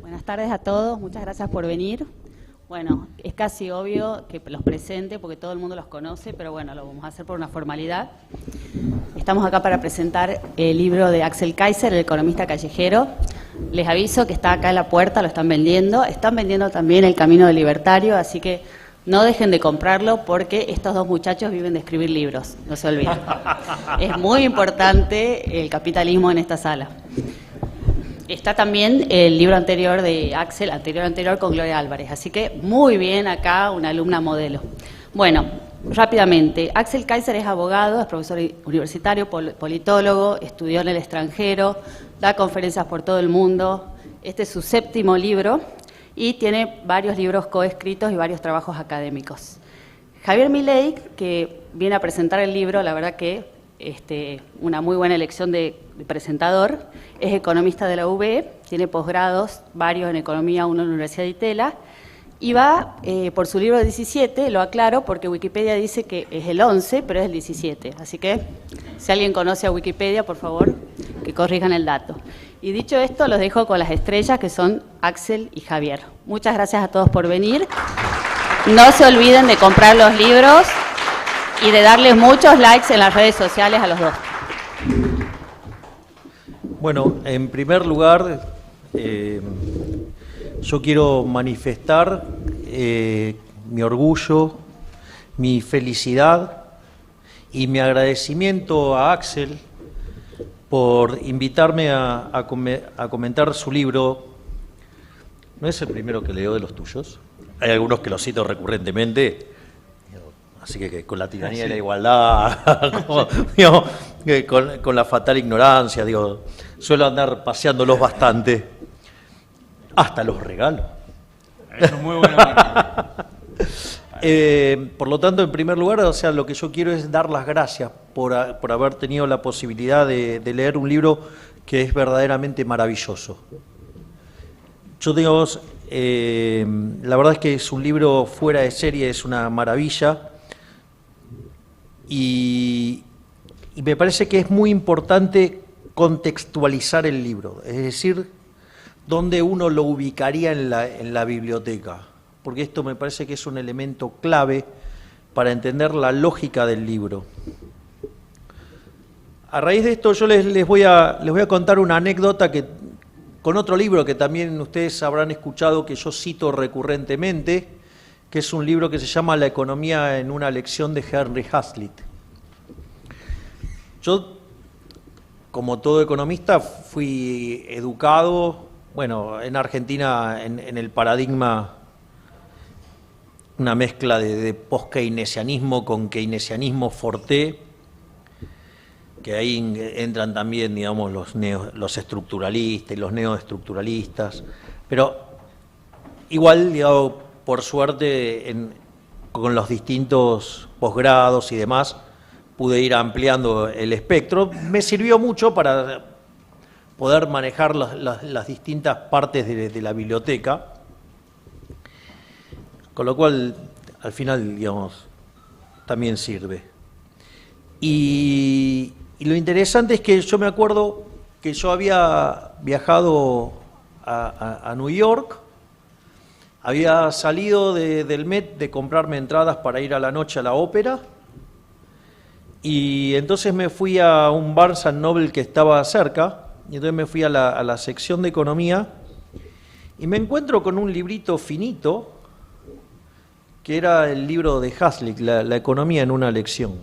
Buenas tardes a todos, muchas gracias por venir. Bueno, es casi obvio que los presente porque todo el mundo los conoce, pero bueno, lo vamos a hacer por una formalidad. Estamos acá para presentar el libro de Axel Kaiser, El economista callejero. Les aviso que está acá en la puerta, lo están vendiendo. Están vendiendo también El camino del libertario, así que no dejen de comprarlo porque estos dos muchachos viven de escribir libros, no se olviden. Es muy importante el capitalismo en esta sala. Está también el libro anterior de Axel, anterior con Gloria Álvarez, así que muy bien acá, una alumna modelo. Bueno, rápidamente, Axel Kaiser es abogado, es profesor universitario, politólogo, estudió en el extranjero, da conferencias por todo el mundo. Este es su 7º libro y tiene varios libros coescritos y varios trabajos académicos. Javier Milei, que viene a presentar el libro, la verdad que una muy buena elección de presentador, es economista de la UB, tiene posgrados, varios en economía, uno en la Universidad de Itela, y va por su libro 17, lo aclaro porque Wikipedia dice que es el 11, pero es el 17, así que si alguien conoce a Wikipedia, por favor, que corrijan el dato. Y dicho esto, los dejo con las estrellas que son Axel y Javier. Muchas gracias a todos por venir. No se olviden de comprar los libros y de darles muchos likes en las redes sociales a los dos. Bueno, en primer lugar, yo quiero manifestar mi orgullo, mi felicidad y mi agradecimiento a Axel por invitarme a comentar su libro. No es el primero que leo de los tuyos. Hay algunos que los cito recurrentemente. Así que con la tiranía y la igualdad, con la fatal ignorancia, suelo andar paseándolos bastante. Hasta los regalo. Eso es muy bueno. Por lo tanto, en primer lugar, lo que yo quiero es dar las gracias por haber tenido la posibilidad de leer un libro que es verdaderamente maravilloso. Yo la verdad es que es un libro fuera de serie, es una maravilla. Y me parece que es muy importante contextualizar el libro, es decir, dónde uno lo ubicaría en la biblioteca, porque esto me parece que es un elemento clave para entender la lógica del libro. A raíz de esto yo les voy a contar una anécdota con otro libro que también ustedes habrán escuchado que yo cito recurrentemente, que es un libro que se llama La economía en una lección de Henry Hazlitt. Yo, como todo economista, fui educado, en Argentina, en el paradigma, una mezcla de post-keynesianismo con keynesianismo forte, que ahí entran también, los estructuralistas y los neoestructuralistas, pero igual, por suerte, con los distintos posgrados y demás, pude ir ampliando el espectro. Me sirvió mucho para poder manejar las distintas partes de la biblioteca, con lo cual, al final, también sirve. Y lo interesante es que yo me acuerdo que yo había viajado a New York. Había salido del Met de comprarme entradas para ir a la noche a la ópera y entonces me fui a un Barnes & Noble que estaba cerca y entonces me fui a la sección de economía y me encuentro con un librito finito que era el libro de Hazlitt, la economía en una lección.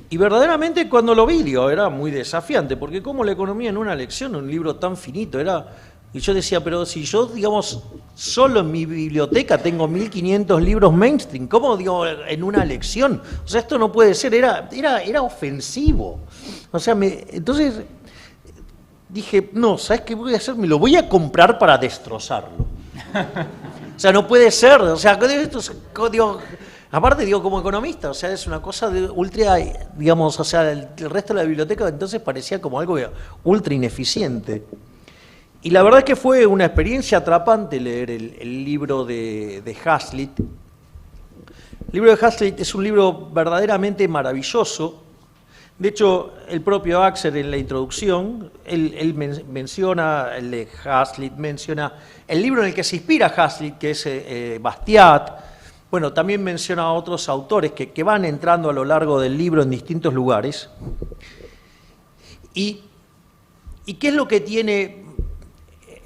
Y verdaderamente cuando lo vi, era muy desafiante, porque como la economía en una lección, un libro tan finito, y yo decía, pero si yo, solo en mi biblioteca tengo 1500 libros mainstream, ¿cómo, en una lección? O sea, esto no puede ser, era ofensivo. O sea, entonces dije, no, ¿sabes qué voy a hacer? Me lo voy a comprar para destrozarlo. O sea, no puede ser, aparte, como economista, es una cosa de ultra, el resto de la biblioteca entonces parecía como algo ultra ineficiente. Y la verdad es que fue una experiencia atrapante leer el libro de Hazlitt. El libro de Hazlitt es un libro verdaderamente maravilloso. De hecho, el propio Axel en la introducción, él menciona, el de Hazlitt menciona el libro en el que se inspira Hazlitt, que es Bastiat. Bueno, también menciona a otros autores que van entrando a lo largo del libro en distintos lugares. ¿Y qué es lo que tiene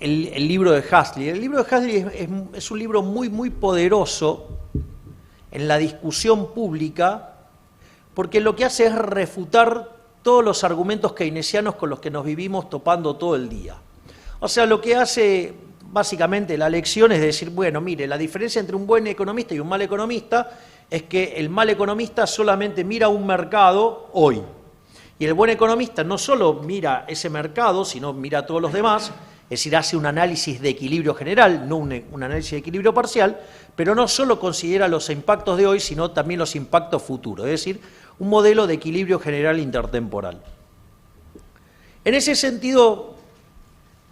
el libro de Hazlitt? El libro de Hazlitt es un libro muy poderoso en la discusión pública, porque lo que hace es refutar todos los argumentos keynesianos con los que nos vivimos topando todo el día. O sea, lo que hace básicamente la lección es decir, bueno, mire, la diferencia entre un buen economista y un mal economista es que el mal economista solamente mira un mercado hoy. Y el buen economista no solo mira ese mercado, sino mira a todos los demás, es decir, hace un análisis de equilibrio general, no un análisis de equilibrio parcial, pero no solo considera los impactos de hoy, sino también los impactos futuros, es decir, un modelo de equilibrio general intertemporal. En ese sentido,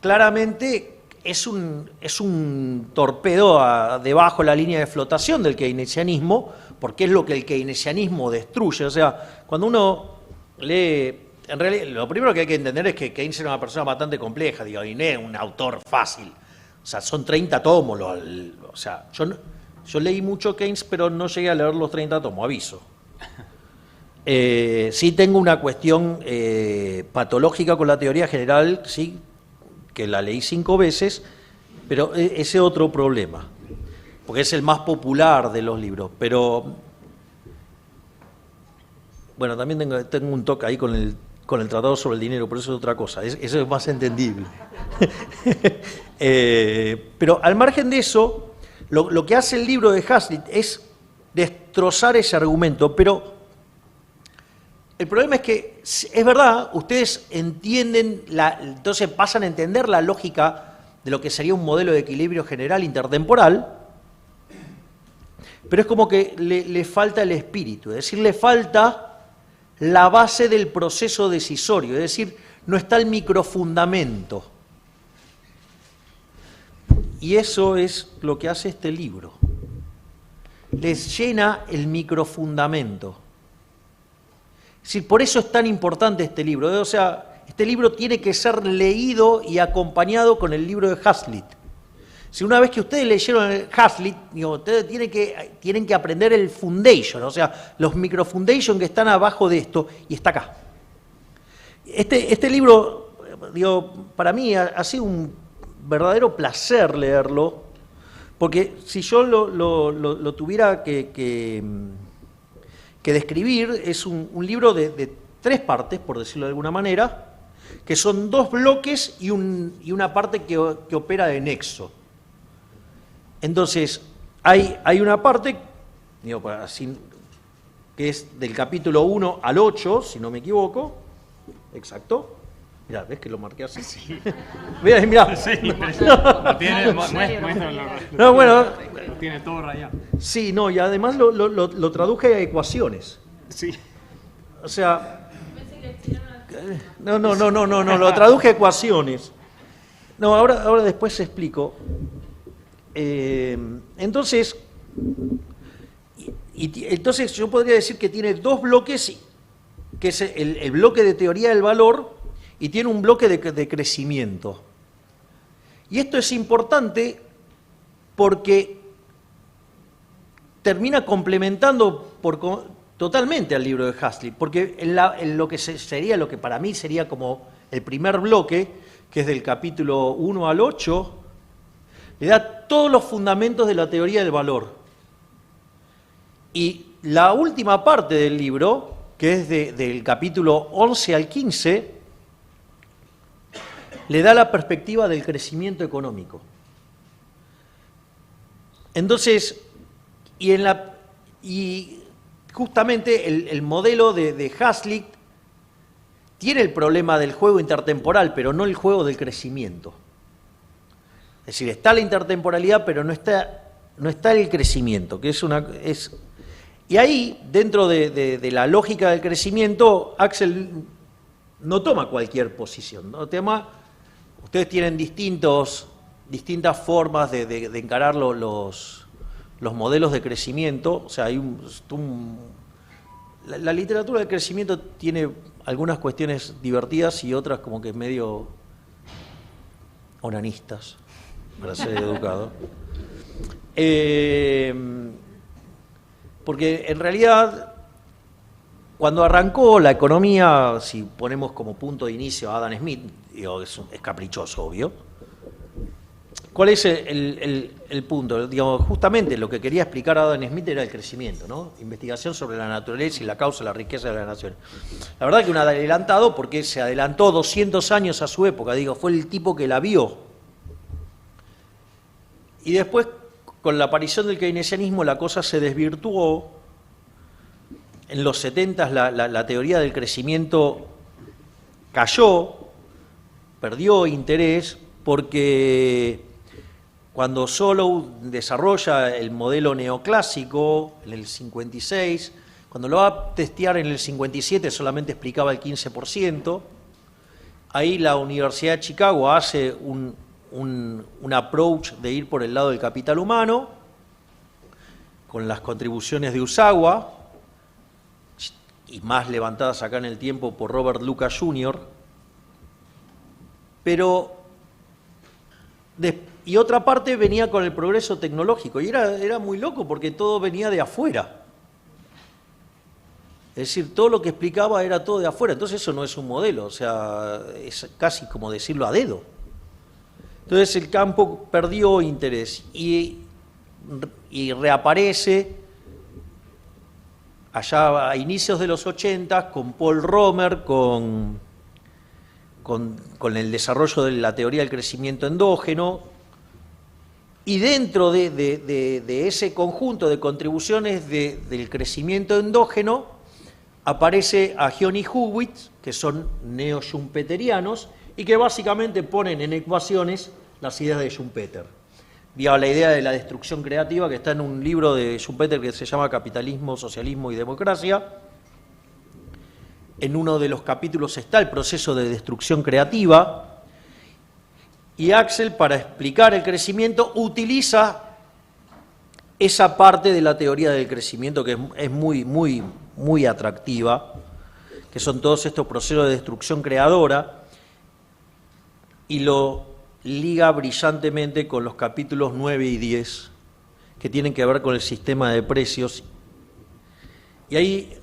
claramente es un torpedo debajo de la línea de flotación del keynesianismo, porque es lo que el keynesianismo destruye. O sea, cuando uno lee, en realidad, lo primero que hay que entender es que Keynes era una persona bastante compleja, digo, y no es un autor fácil. O sea, son 30 tomos. O sea, yo leí mucho Keynes, pero no llegué a leer los 30 tomos, aviso. Sí tengo una cuestión patológica con la teoría general, sí, que la leí 5 veces, pero ese otro problema, porque es el más popular de los libros. Pero, bueno, también tengo un toque ahí con el Tratado sobre el Dinero, pero eso es otra cosa, eso es más entendible. Pero al margen de eso, lo que hace el libro de Hazlitt es destrozar ese argumento, pero el problema es que, es verdad, ustedes entienden, entonces pasan a entender la lógica de lo que sería un modelo de equilibrio general intertemporal, pero es como que le falta el espíritu, es decir, le falta la base del proceso decisorio, es decir, no está el microfundamento. Y eso es lo que hace este libro. Les llena el microfundamento. Es decir, por eso es tan importante este libro. O sea, este libro tiene que ser leído y acompañado con el libro de Hazlitt. Si una vez que ustedes leyeron el Hazlitt, ustedes tienen que aprender el foundation, o sea, los microfoundation que están abajo de esto, y está acá. Este libro, para mí ha sido un verdadero placer leerlo, porque si yo lo tuviera que describir, es un libro de 3 partes, por decirlo de alguna manera, que son 2 bloques y una parte que opera de nexo. Entonces, hay una parte, que es del capítulo 1 al 8, si no me equivoco, exacto. Mirá, ¿ves que lo marqué así? Sí. Mirá. Sí, lo tiene, no, bueno, lo tiene todo rayado. Sí, no, y además lo traduje a ecuaciones. Sí. O sea, no, lo traduje a ecuaciones. No, ahora después explico. Entonces yo podría decir que tiene 2 bloques, que es el bloque de teoría del valor y tiene un bloque de crecimiento. Y esto es importante porque termina complementando totalmente al libro de Hazlitt, porque en lo que para mí sería como el primer bloque, que es del capítulo 1 al 8, le da todos los fundamentos de la teoría del valor. Y la última parte del libro, que es del capítulo 11 al 15, le da la perspectiva del crecimiento económico. Entonces, y justamente el modelo de Hazlitt tiene el problema del juego intertemporal, pero no el juego del crecimiento. Es decir, está la intertemporalidad, pero no está el crecimiento, que y ahí, dentro de la lógica del crecimiento, Axel no toma cualquier posición, ¿no? Toma ustedes tienen distintas formas de encarar los modelos de crecimiento. O sea, hay la literatura del crecimiento tiene algunas cuestiones divertidas y otras como que medio onanistas, para ser educado. Porque en realidad, cuando arrancó la economía, si ponemos como punto de inicio a Adam Smith, digo, es caprichoso, obvio. ¿Cuál es el punto? Digamos, justamente lo que quería explicar Adam Smith era el crecimiento, ¿no? Investigación sobre la naturaleza y la causa de la riqueza de las naciones. La verdad que un adelantado, porque se adelantó 200 años a su época, digo, fue el tipo que la vio. Y después, con la aparición del keynesianismo, la cosa se desvirtuó. En los 70 la teoría del crecimiento cayó, perdió interés, porque cuando Solow desarrolla el modelo neoclásico en el 56, cuando lo va a testear en el 57 solamente explicaba el 15%, ahí la Universidad de Chicago hace un approach de ir por el lado del capital humano, con las contribuciones de Usawa, y más levantadas acá en el tiempo por Robert Lucas Jr., y otra parte venía con el progreso tecnológico, y era muy loco porque todo venía de afuera. Es decir, todo lo que explicaba era todo de afuera, entonces eso no es un modelo, o sea, es casi como decirlo a dedo. Entonces el campo perdió interés y reaparece allá a inicios de los 80 con Paul Romer, con el desarrollo de la teoría del crecimiento endógeno, y dentro de ese conjunto de contribuciones del crecimiento endógeno aparece a Gion y Hugwitz, que son neo-schumpeterianos, y que básicamente ponen en ecuaciones las ideas de Schumpeter. La idea de la destrucción creativa, que está en un libro de Schumpeter que se llama Capitalismo, Socialismo y Democracia. En uno de los capítulos está el proceso de destrucción creativa, y Axel, para explicar el crecimiento, utiliza esa parte de la teoría del crecimiento que es muy atractiva, que son todos estos procesos de destrucción creadora, y lo liga brillantemente con los capítulos 9 y 10, que tienen que ver con el sistema de precios. Y ahí,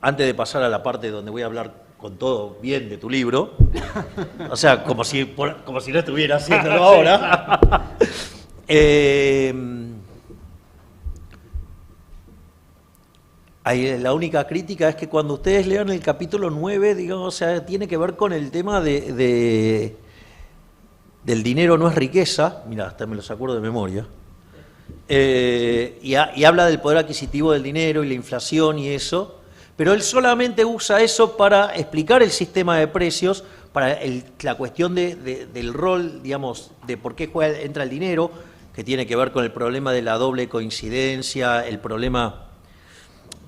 antes de pasar a la parte donde voy a hablar con todo bien de tu libro, o sea, como si no estuviera haciéndolo ahora, la única crítica es que cuando ustedes lean el capítulo 9, digamos, o sea, tiene que ver con el tema del dinero no es riqueza, mira, hasta me los acuerdo de memoria, y habla del poder adquisitivo del dinero y la inflación y eso, pero él solamente usa eso para explicar el sistema de precios, para la cuestión del rol, digamos, de por qué entra el dinero, que tiene que ver con el problema de la doble coincidencia, el problema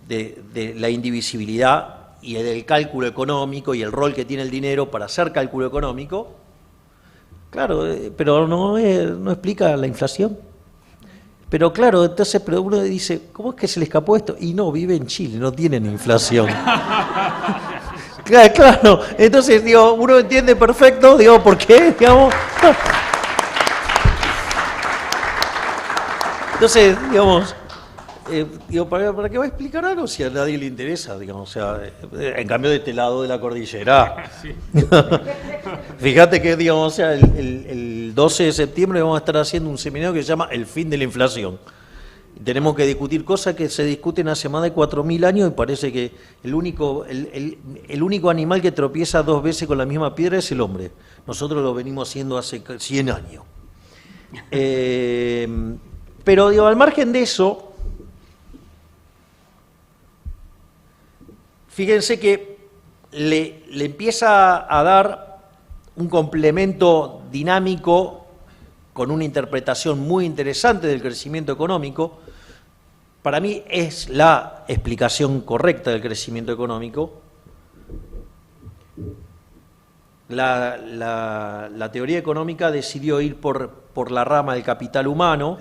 de la indivisibilidad y del cálculo económico y el rol que tiene el dinero para hacer cálculo económico. Claro, pero no explica la inflación. Pero claro, entonces uno dice, ¿cómo es que se le escapó esto? Y no, vive en Chile, no tienen inflación. Claro, entonces digo, uno entiende perfecto, digo, ¿por qué? Digamos. Entonces, digamos, ¿para qué va a explicar algo si a nadie le interesa? Digamos, o sea, en cambio de este lado de la cordillera. Sí. Fíjate que, digamos, o sea, el 12 de septiembre vamos a estar haciendo un seminario que se llama El fin de la inflación. Tenemos que discutir cosas que se discuten hace más de 4.000 años y parece que el único animal que tropieza 2 veces con la misma piedra es el hombre. Nosotros lo venimos haciendo hace 100 años. Pero, digo, al margen de eso, fíjense que le empieza a dar un complemento dinámico con una interpretación muy interesante del crecimiento económico. Para mí es la explicación correcta del crecimiento económico. la teoría económica decidió ir por la rama del capital humano,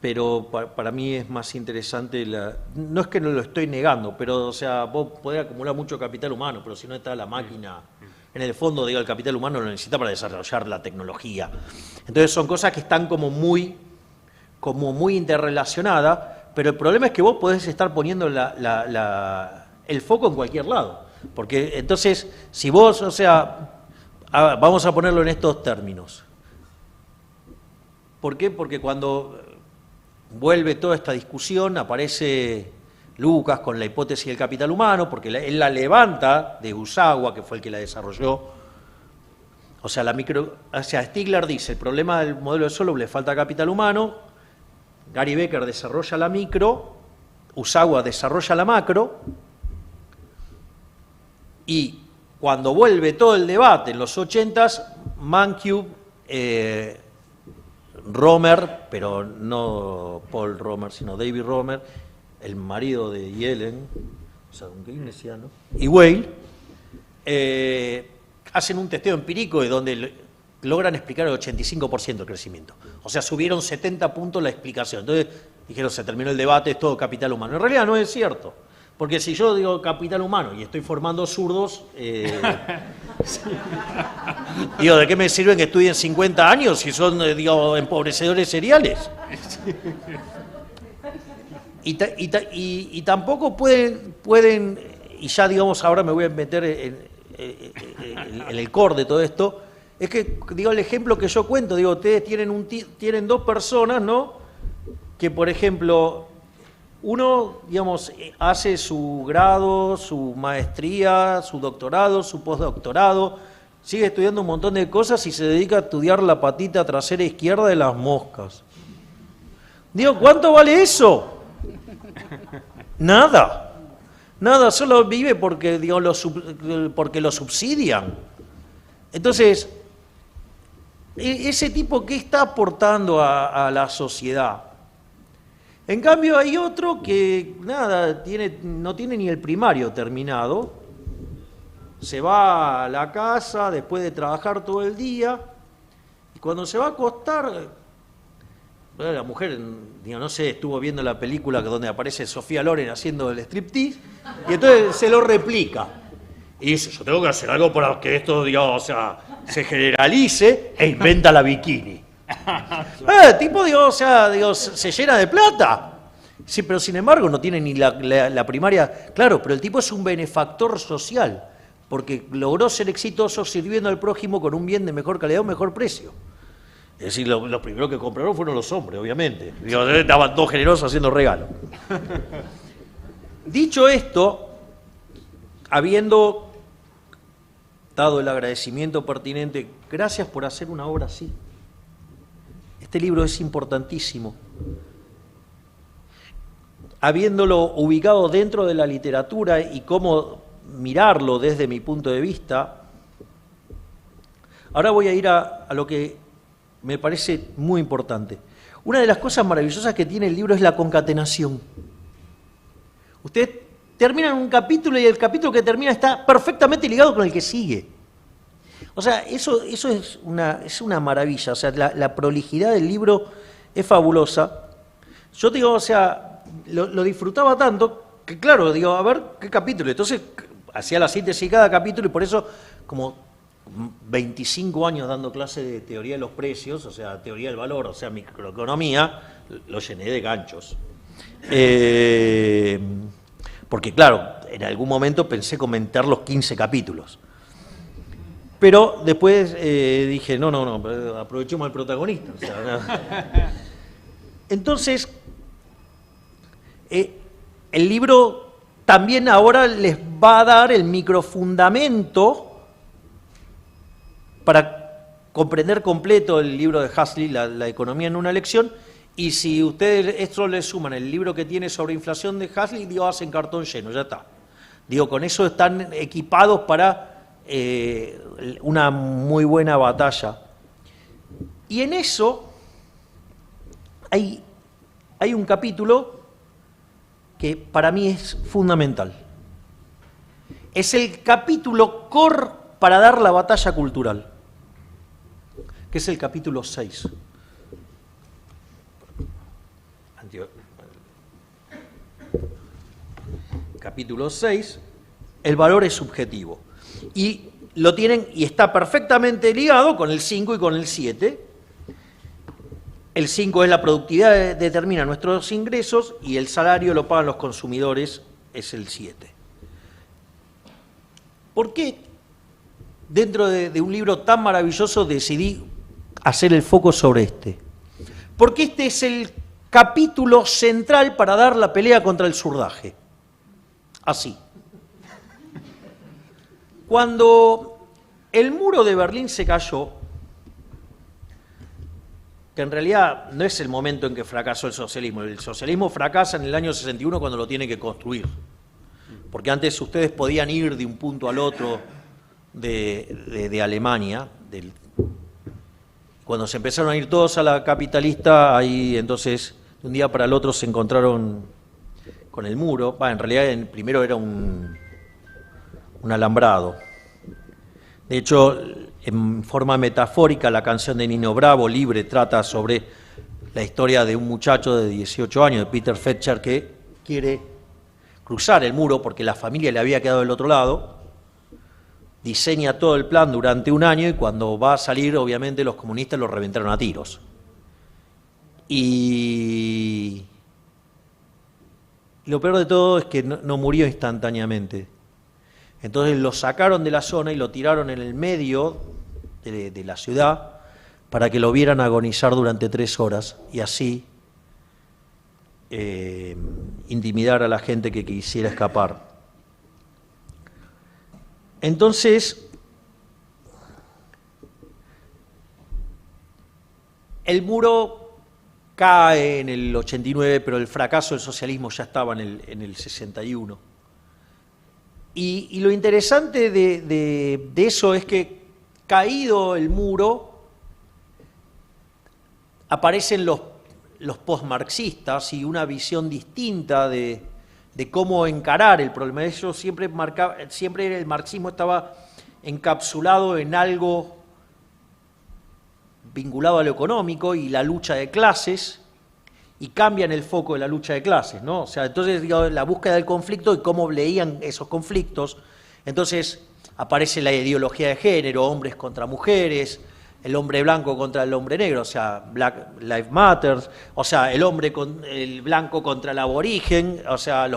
pero para mí es más interesante, no es que no lo estoy negando, pero o sea, vos podés acumular mucho capital humano, pero si no está la máquina, en el fondo, digo, el capital humano lo necesita para desarrollar la tecnología. Entonces son cosas que están como muy interrelacionadas, pero el problema es que vos podés estar poniendo el foco en cualquier lado. Porque entonces, si vos, o sea, vamos a ponerlo en estos términos. ¿Por qué? Porque cuando vuelve toda esta discusión, aparece Lucas con la hipótesis del capital humano, porque él la levanta de Usawa, que fue el que la desarrolló. O sea, Stigler dice, el problema del modelo de Solow le falta capital humano, Gary Becker desarrolla la micro, Usawa desarrolla la macro, y cuando vuelve todo el debate en los 80s, Mancube, Romer, pero no Paul Romer, sino David Romer, el marido de Yellen, o sea, un keynesiano, y Weil, hacen un testeo empírico de donde logran explicar el 85% del crecimiento. O sea, subieron 70 puntos la explicación. Entonces dijeron, se terminó el debate, es todo capital humano. En realidad no es cierto. Porque si yo digo capital humano y estoy formando zurdos, digo, ¿de qué me sirven que estudien 50 años si son, digo, empobrecedores seriales? Y tampoco pueden, y ya digamos, ahora me voy a meter en el core de todo esto, es que, digo, el ejemplo que yo cuento, digo, ustedes tienen dos personas, ¿no? Que, por ejemplo, uno, digamos, hace su grado, su maestría, su doctorado, su postdoctorado, sigue estudiando un montón de cosas y se dedica a estudiar la patita trasera izquierda de las moscas. Digo, ¿cuánto vale eso? Nada. Nada, solo vive porque, digo, porque lo subsidian. Entonces, ese tipo, ¿qué está aportando a la sociedad? En cambio hay otro que, nada, no tiene ni el primario terminado, se va a la casa después de trabajar todo el día, y cuando se va a acostar, la mujer, digo, no sé, estuvo viendo la película donde aparece Sofía Loren haciendo el striptease, y entonces se lo replica. Y dice, yo tengo que hacer algo para que esto, digamos, o sea, se generalice, e inventa la bikini. El tipo, digo, o sea, digo, se llena de plata. Sí, pero sin embargo no tiene ni la primaria. Claro, pero el tipo es un benefactor social, porque logró ser exitoso sirviendo al prójimo con un bien de mejor calidad o mejor precio. Es decir, los primeros que compraron fueron los hombres, obviamente. Digo, estaban todos generosos haciendo regalos. Dicho esto, habiendo dado el agradecimiento pertinente, gracias por hacer una obra así. Este libro es importantísimo. Habiéndolo ubicado dentro de la literatura y cómo mirarlo desde mi punto de vista, ahora voy a ir a lo que me parece muy importante. Una de las cosas maravillosas que tiene el libro es la concatenación. Usted termina en un capítulo y el capítulo que termina está perfectamente ligado con el que sigue. O sea, eso es una maravilla. O sea, la prolijidad del libro es fabulosa. Yo digo, o sea, lo disfrutaba tanto que, claro, digo, a ver qué capítulo. Entonces, hacía la síntesis de cada capítulo y por eso, como 25 años dando clase de teoría de los precios, o sea, teoría del valor, o sea, microeconomía, lo llené de ganchos. Porque, claro, en algún momento pensé comentar los 15 capítulos. Pero después dije, no, aprovechemos al protagonista. O sea, no. Entonces, el libro también ahora les va a dar el microfundamento para comprender completo el libro de Huxley, la economía en una lección, y si ustedes esto le suman el libro que tiene sobre inflación de Huxley, digo, hacen cartón lleno, ya está. Digo, con eso están equipados para una muy buena batalla. Y en eso hay un capítulo que para mí es fundamental. es el capítulo core para dar la batalla cultural, que es el capítulo 6. Capítulo 6, el valor es subjetivo. Y lo tienen, y está perfectamente ligado con el 5 y con el 7. El 5 es la productividad, determina nuestros ingresos, y el salario lo pagan los consumidores, es el 7. ¿Por qué dentro de un libro tan maravilloso decidí hacer el foco sobre este? Porque este es el capítulo central para dar la pelea contra el zurdaje. Así. Cuando el muro de Berlín se cayó, que en realidad no es el momento en que fracasó el socialismo fracasa en el año 61 cuando lo tiene que construir, porque antes ustedes podían ir de un punto al otro de Alemania, cuando se empezaron a ir todos a la capitalista, ahí entonces de un día para el otro se encontraron con el muro. En realidad primero era un alambrado. De hecho, en forma metafórica, la canción de Nino Bravo, Libre, trata sobre la historia de un muchacho de 18 años, de Peter Fetcher, que quiere cruzar el muro porque la familia le había quedado del otro lado, diseña todo el plan durante un año y cuando va a salir, obviamente, los comunistas lo reventaron a tiros. Y lo peor de todo es que no murió instantáneamente. Entonces lo sacaron de la zona y lo tiraron en el medio de la ciudad para que lo vieran agonizar durante 3 horas y así intimidar a la gente que quisiera escapar. Entonces, el muro cae en el 89, pero el fracaso del socialismo ya estaba en el 61. Y lo interesante de eso es que, caído el muro, aparecen los postmarxistas y una visión distinta de cómo encarar el problema. Ellos siempre el marxismo estaba encapsulado en algo vinculado a lo económico y la lucha de clases, y cambian el foco de la lucha de clases, ¿no? O sea, entonces, digamos, la búsqueda del conflicto y cómo leían esos conflictos. Entonces aparece la ideología de género, hombres contra mujeres, el hombre blanco contra el hombre negro, o sea, Black Lives Matter, o sea, el blanco contra el aborigen, o sea,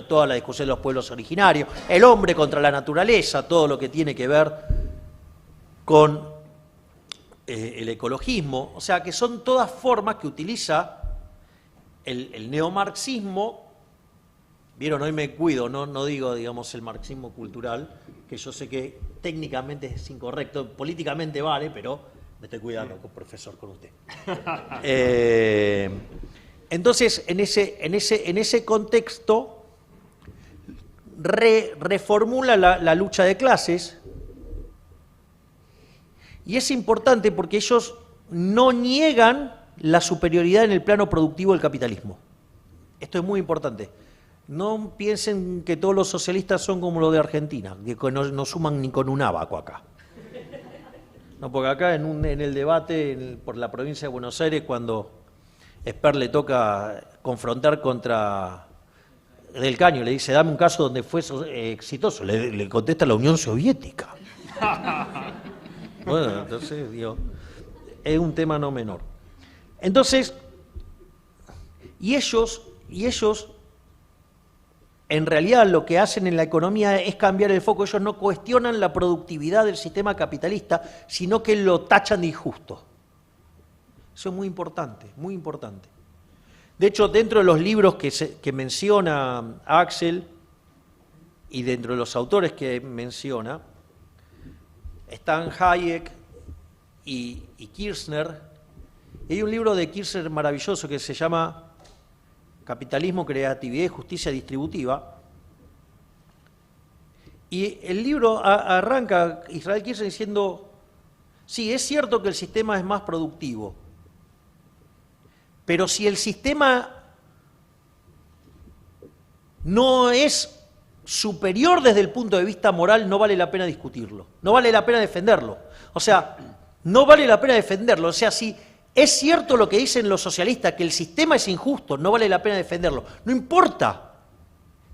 toda la discusión de los pueblos originarios, el hombre contra la naturaleza, todo lo que tiene que ver con el ecologismo, o sea, que son todas formas que utiliza el neomarxismo. Vieron, hoy me cuido, no digo, digamos, el marxismo cultural, que yo sé que técnicamente es incorrecto, políticamente vale, pero me estoy cuidando, profesor, con usted. Entonces, en ese contexto, reformula la lucha de clases, y es importante porque ellos no niegan la superioridad en el plano productivo del capitalismo. Esto es muy importante. No piensen que todos los socialistas son como los de Argentina, que no suman ni con un abaco acá. No, porque acá en el debate por la provincia de Buenos Aires, cuando Esper le toca confrontar contra Del Caño, le dice, dame un caso donde fue exitoso, le contesta la Unión Soviética. Bueno, entonces, digo, es un tema no menor. Entonces, y ellos, en realidad lo que hacen en la economía es cambiar el foco. Ellos no cuestionan la productividad del sistema capitalista, sino que lo tachan de injusto. Eso es muy importante, muy importante. De hecho, dentro de los libros que menciona Axel y dentro de los autores que menciona, están Hayek y Kirchner. Y hay un libro de Kirchner maravilloso que se llama Capitalismo, Creatividad y Justicia Distributiva. Y el libro arranca Israel Kirchner diciendo, sí, es cierto que el sistema es más productivo, pero si el sistema no es superior desde el punto de vista moral, no vale la pena discutirlo, no vale la pena defenderlo. O sea, no vale la pena defenderlo. O sea, si es cierto lo que dicen los socialistas, que el sistema es injusto, no vale la pena defenderlo. No importa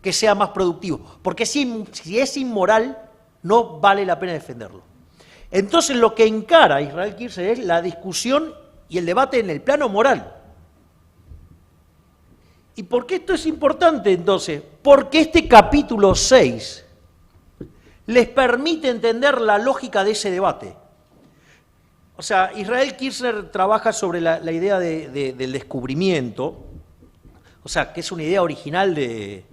que sea más productivo, porque si es inmoral, no vale la pena defenderlo. Entonces lo que encara Israel Kirzler es la discusión y el debate en el plano moral. ¿Y por qué esto es importante entonces? Porque este capítulo 6 les permite entender la lógica de ese debate. O sea, Israel Kirzler trabaja sobre la idea del descubrimiento, o sea, que es una idea original de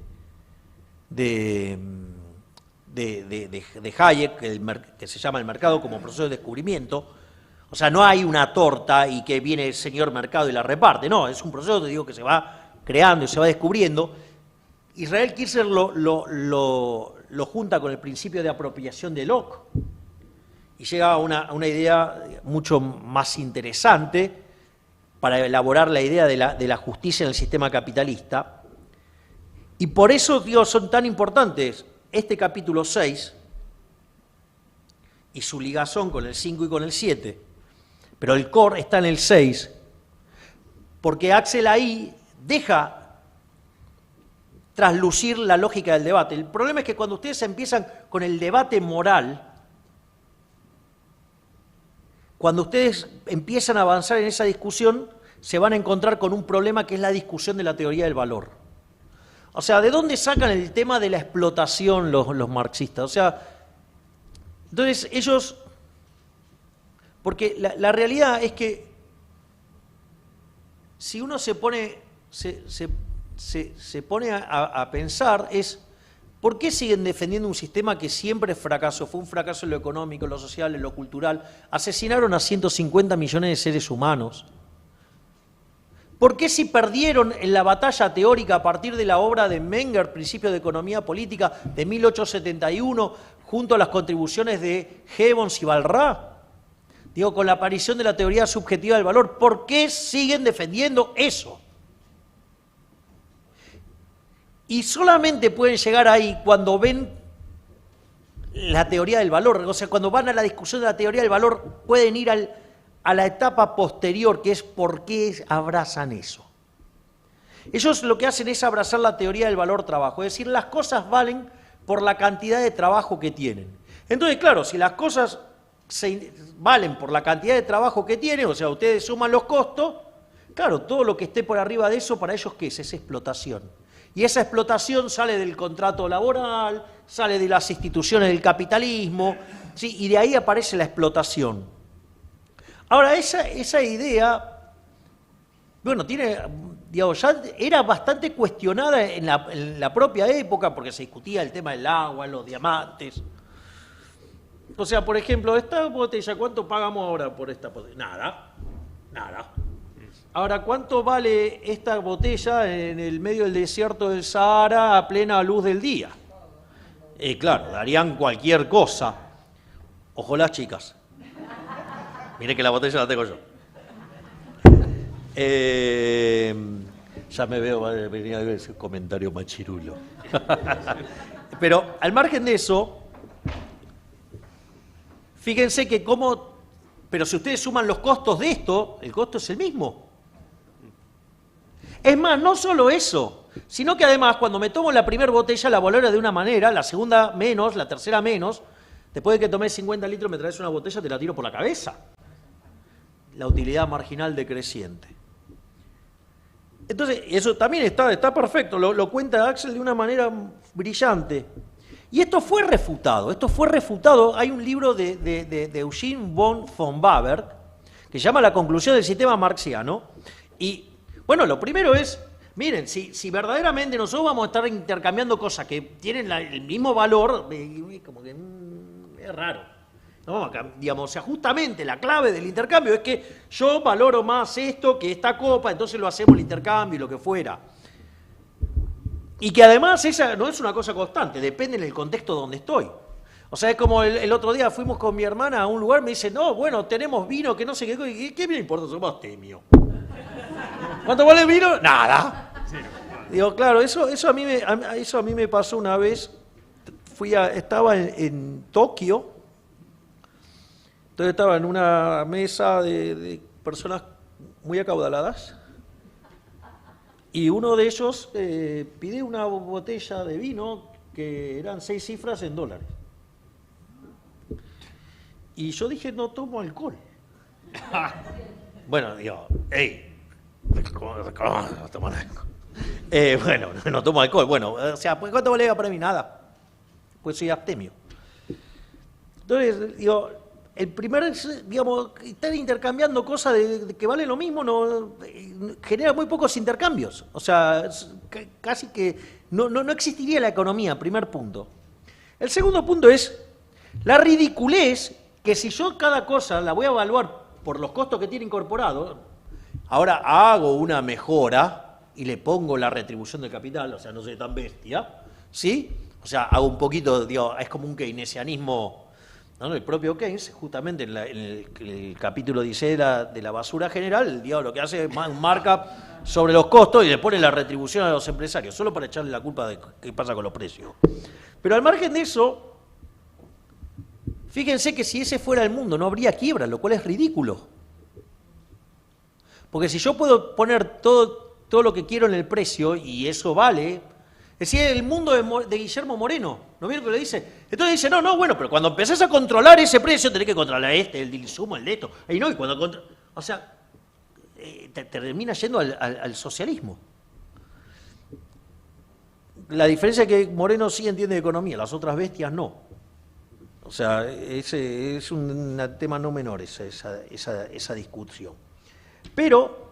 Hayek, que se llama el mercado como proceso de descubrimiento. O sea, no hay una torta y que viene el señor mercado y la reparte, no, es un proceso, te digo, que se va creando y se va descubriendo. Israel Kirzler lo junta con el principio de apropiación de Locke y llega a una idea mucho más interesante para elaborar la idea de la justicia en el sistema capitalista. Y por eso, digo, son tan importantes este capítulo 6 y su ligazón con el 5 y con el 7, pero el core está en el 6, porque Axel ahí deja traslucir la lógica del debate. El problema es que cuando ustedes empiezan con el debate moral, cuando ustedes empiezan a avanzar en esa discusión, se van a encontrar con un problema que es la discusión de la teoría del valor. O sea, ¿de dónde sacan el tema de la explotación los marxistas? O sea, entonces ellos, porque la realidad es que si uno se pone a pensar es, ¿por qué siguen defendiendo un sistema que siempre fracasó? Fue un fracaso en lo económico, en lo social, en lo cultural. Asesinaron a 150 millones de seres humanos. ¿Por qué si perdieron en la batalla teórica a partir de la obra de Menger, Principios de Economía Política, de 1871, junto a las contribuciones de Gibbons y Walras? Digo, con la aparición de la teoría subjetiva del valor, ¿por qué siguen defendiendo eso? Y solamente pueden llegar ahí cuando ven la teoría del valor. O sea, cuando van a la discusión de la teoría del valor, pueden ir a la etapa posterior, que es por qué abrazan eso. Ellos lo que hacen es abrazar la teoría del valor trabajo, es decir, las cosas valen por la cantidad de trabajo que tienen. Entonces, claro, si las cosas valen por la cantidad de trabajo que tienen, o sea, ustedes suman los costos, claro, todo lo que esté por arriba de eso, para ellos, ¿qué es? Es explotación. Y esa explotación sale del contrato laboral, sale de las instituciones del capitalismo, ¿sí? Y de ahí aparece la explotación. Ahora, esa idea, bueno, digamos, ya era bastante cuestionada en la propia época, porque se discutía el tema del agua, los diamantes. O sea, por ejemplo, esta botella, ¿cuánto pagamos ahora por esta botella? Nada. Ahora, ¿cuánto vale esta botella en el medio del desierto del Sahara a plena luz del día? Claro, darían cualquier cosa. Ojo las chicas. Mire que la botella la tengo yo. Ya me veo, venía a ver ese comentario machirulo. Pero al margen de eso, fíjense que pero si ustedes suman los costos de esto, el costo es el mismo. Es más, no solo eso, sino que además cuando me tomo la primera botella la valoro de una manera, la segunda menos, la tercera menos, después de que tomé 50 litros me traes una botella, te la tiro por la cabeza. La utilidad marginal decreciente. Entonces, eso también está perfecto, lo cuenta Axel de una manera brillante. Y esto fue refutado, hay un libro de Eugene von Baber, que se llama La conclusión del sistema marxiano, y bueno, lo primero es, miren, si verdaderamente nosotros vamos a estar intercambiando cosas que tienen el mismo valor, como que es raro. No, digamos, o sea, justamente la clave del intercambio es que yo valoro más esto que esta copa, entonces lo hacemos el intercambio y lo que fuera. Y que además esa no es una cosa constante, depende del contexto donde estoy. O sea, es como el otro día fuimos con mi hermana a un lugar, me dice, no, bueno, tenemos vino, que no sé qué, ¿qué me importa? Somos temio. ¿Cuánto vale el vino? Nada. Digo, claro, eso a mí me pasó una vez estaba en Tokio, entonces estaba en una mesa de personas muy acaudaladas, y uno de ellos pide una botella de vino que eran 6 cifras en dólares. Y yo dije, no tomo alcohol. Bueno, digo, hey, ¿cómo no tomo alcohol? Bueno, no tomo alcohol. Bueno, o sea, pues ¿cuánto vale para mí? Nada. Pues soy abstemio. Entonces, digo, el primer, digamos, estar intercambiando cosas de que valen lo mismo genera muy pocos intercambios. O sea, casi que no existiría la economía, primer punto. El segundo punto es la ridiculez, que si yo cada cosa la voy a evaluar por los costos que tiene incorporado, ahora hago una mejora y le pongo la retribución del capital, o sea, no soy tan bestia, ¿sí? O sea, hago un poquito, digo, es como un keynesianismo, ¿no? El propio Keynes, justamente en el capítulo 16 de la basura general, digo, lo que hace es un markup sobre los costos y le pone la retribución a los empresarios, solo para echarle la culpa de qué pasa con los precios. Pero al margen de eso, fíjense que si ese fuera el mundo no habría quiebra, lo cual es ridículo. Porque si yo puedo poner todo lo que quiero en el precio y eso vale, es decir, el mundo de Guillermo Moreno, ¿no vieron que lo dice? Entonces dice, no, bueno, pero cuando empezás a controlar ese precio tenés que controlar el del insumo, el de esto. Y no, y cuando o sea, te termina yendo al socialismo. La diferencia es que Moreno sí entiende de economía, las otras bestias no. O sea, ese es un tema no menor esa discusión. Pero,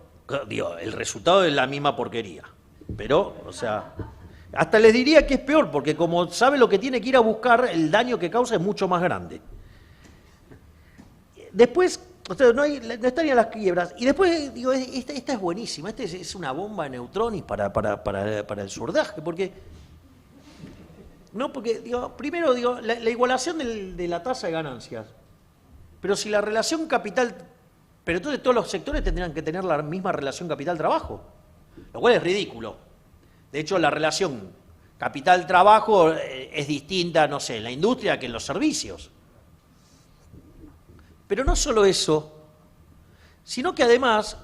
digo, el resultado es la misma porquería. Pero, o sea, hasta les diría que es peor, porque como sabe lo que tiene que ir a buscar, el daño que causa es mucho más grande. Después, o sea, no estarían las quiebras. Y después, digo, esta es buenísima, esta es una bomba de neutrones para el surdaje, porque... No, porque, digo, primero, digo, la igualación de la tasa de ganancias. Pero si la relación capital... Pero entonces todos los sectores tendrían que tener la misma relación capital-trabajo, lo cual es ridículo. De hecho, la relación capital-trabajo es distinta, no sé, en la industria que en los servicios. Pero no solo eso, sino que además...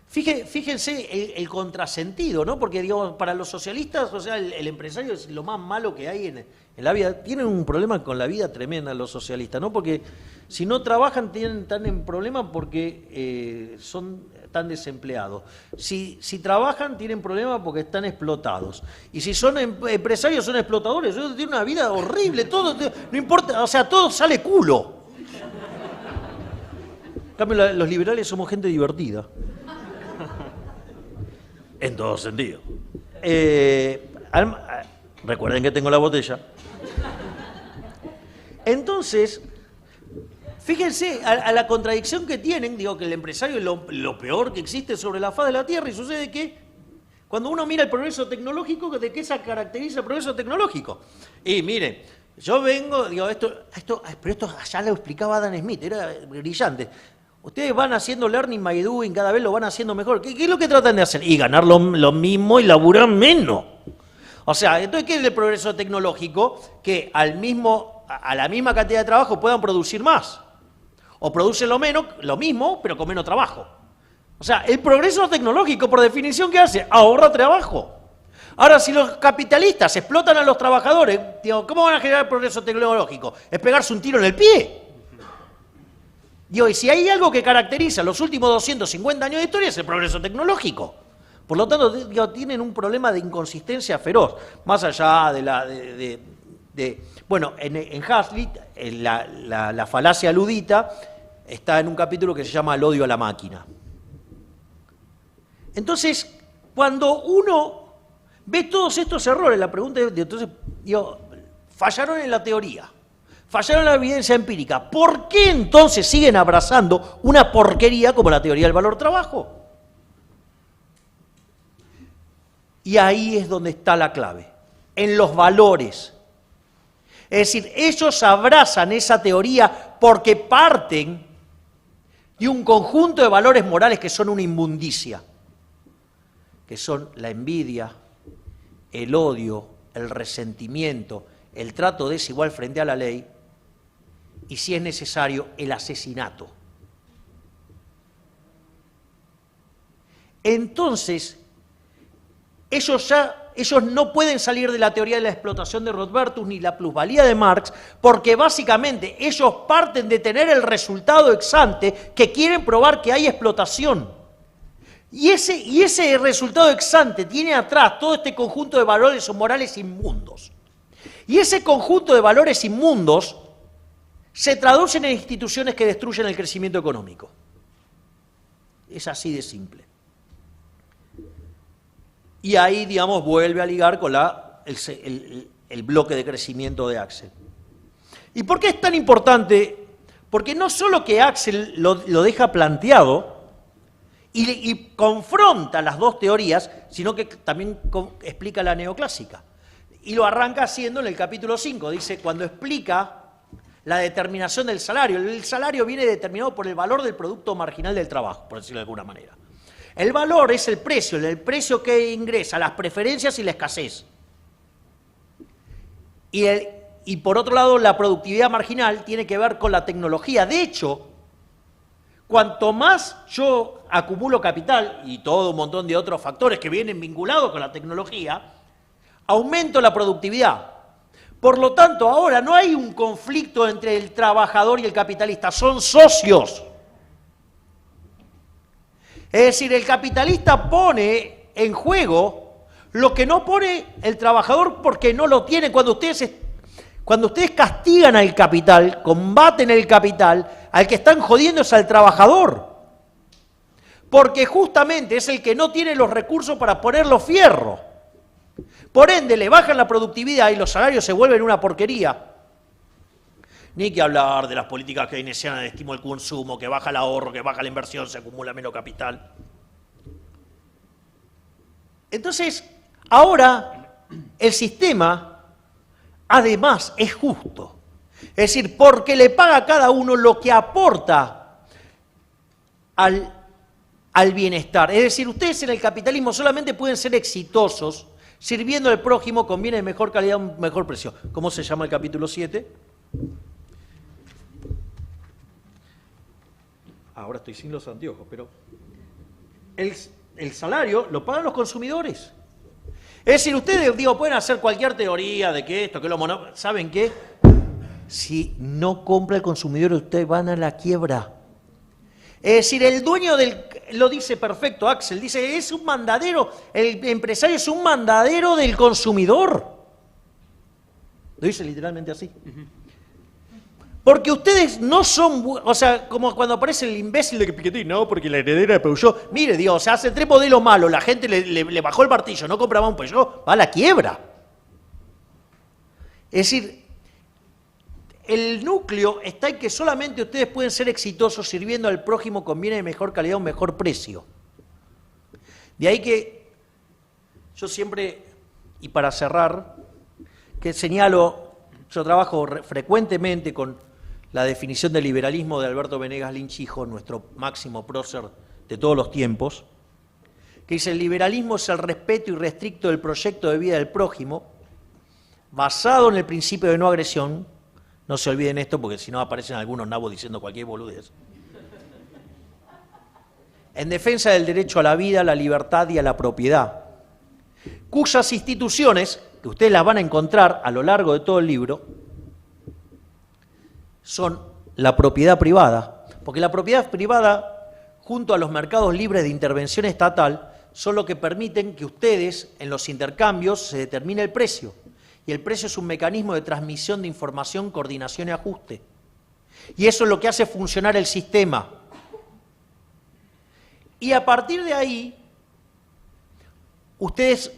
Fíjense el contrasentido, ¿no? Porque, digamos, para los socialistas, o sea, el empresario es lo más malo que hay en la vida. Tienen un problema con la vida tremenda los socialistas, ¿no? Porque si no trabajan, están en problema porque están desempleados. Si trabajan, tienen problemas porque están explotados. Y si son empresarios, son explotadores. Ellos tienen una vida horrible, todo, no importa, o sea, todo sale culo. En cambio, los liberales somos gente divertida. En todo sentido. Recuerden que tengo la botella. Entonces, fíjense a la contradicción que tienen, digo que el empresario es lo peor que existe sobre la faz de la Tierra, y sucede que cuando uno mira el progreso tecnológico, ¿de qué se caracteriza el progreso tecnológico? Y miren, yo vengo, digo, pero esto ya lo explicaba Adam Smith, era brillante. Ustedes van haciendo learning by doing, cada vez lo van haciendo mejor. ¿Qué es lo que tratan de hacer? Y ganar lo mismo y laburar menos. O sea, entonces, ¿qué es el progreso tecnológico? Que a la misma cantidad de trabajo puedan producir más. O producen lo mismo, pero con menos trabajo. O sea, el progreso tecnológico, por definición, ¿qué hace? Ahorra trabajo. Ahora, si los capitalistas explotan a los trabajadores, digo, ¿cómo van a generar progreso tecnológico? Es pegarse un tiro en el pie. Digo, y si hay algo que caracteriza los últimos 250 años de historia es el progreso tecnológico. Por lo tanto, digo, tienen un problema de inconsistencia feroz, más allá bueno, en Hazlitt, la falacia ludita está en un capítulo que se llama El odio a la máquina. Entonces, cuando uno ve todos estos errores, la pregunta es, entonces, digo, fallaron en la teoría. Fallaron en la evidencia empírica. ¿Por qué entonces siguen abrazando una porquería como la teoría del valor-trabajo? Y ahí es donde está la clave, en los valores. Es decir, ellos abrazan esa teoría porque parten de un conjunto de valores morales que son una inmundicia, que son la envidia, el odio, el resentimiento, el trato desigual frente a la ley y, si es necesario, el asesinato. Entonces, ellos no pueden salir de la teoría de la explotación de Rodbertus ni la plusvalía de Marx, porque básicamente ellos parten de tener el resultado ex ante que quieren probar que hay explotación. Y ese resultado ex ante tiene atrás todo este conjunto de valores o morales inmundos. Y ese conjunto de valores inmundos se traducen en instituciones que destruyen el crecimiento económico. Es así de simple. Y ahí, digamos, vuelve a ligar con el bloque de crecimiento de Axel. ¿Y por qué es tan importante? Porque no solo que Axel lo deja planteado y confronta las dos teorías, sino que también explica la neoclásica. Y lo arranca haciendo en el capítulo 5, dice, cuando explica la determinación del salario. El salario viene determinado por el valor del producto marginal del trabajo, por decirlo de alguna manera. El valor es el precio que ingresa, las preferencias y la escasez. Y por otro lado, la productividad marginal tiene que ver con la tecnología. De hecho, cuanto más yo acumulo capital y todo un montón de otros factores que vienen vinculados con la tecnología, aumento la productividad. Por lo tanto, ahora no hay un conflicto entre el trabajador y el capitalista, son socios. Es decir, el capitalista pone en juego lo que no pone el trabajador porque no lo tiene. Cuando ustedes castigan al capital, combaten el capital, al que están jodiendo es al trabajador. Porque justamente es el que no tiene los recursos para poner los fierros. Por ende, le bajan la productividad y los salarios se vuelven una porquería. Ni que hablar de las políticas keynesianas de estímulo al consumo, que baja el ahorro, que baja la inversión, se acumula menos capital. Entonces, ahora el sistema, además, es justo. Es decir, porque le paga a cada uno lo que aporta al bienestar. Es decir, ustedes en el capitalismo solamente pueden ser exitosos sirviendo al prójimo con bienes de mejor calidad a un mejor precio. ¿Cómo se llama el capítulo 7? Ahora estoy sin los anteojos, pero el salario lo pagan los consumidores. Es decir, ustedes pueden hacer cualquier teoría de que esto, que lo mono... ¿Saben qué? Si no compra el consumidor, ustedes van a la quiebra. Es decir, el dueño lo dice perfecto, Axel, dice, es un mandadero, el empresario es un mandadero del consumidor. Lo dice literalmente así. Porque ustedes no son, o sea, como cuando aparece el imbécil de Piketty, no, porque la heredera de Peugeot, mire, Dios, o sea, hace 3 modelos malos, la gente le bajó el martillo, no compraba un Peugeot, va a la quiebra. Es decir, el núcleo está en que solamente ustedes pueden ser exitosos sirviendo al prójimo con bienes de mejor calidad a un mejor precio. De ahí que yo siempre, y para cerrar, que señalo, yo trabajo frecuentemente con la definición del liberalismo de Alberto Venegas Lynch hijo, nuestro máximo prócer de todos los tiempos, que dice, el liberalismo es el respeto irrestricto del proyecto de vida del prójimo, basado en el principio de no agresión. No se olviden esto porque si no aparecen algunos nabos diciendo cualquier boludez. En defensa del derecho a la vida, a la libertad y a la propiedad, cuyas instituciones, que ustedes las van a encontrar a lo largo de todo el libro, son la propiedad privada, porque la propiedad privada, junto a los mercados libres de intervención estatal, son lo que permiten que ustedes, en los intercambios, se determine el precio. Y el precio es un mecanismo de transmisión de información, coordinación y ajuste. Y eso es lo que hace funcionar el sistema. Y a partir de ahí, ustedes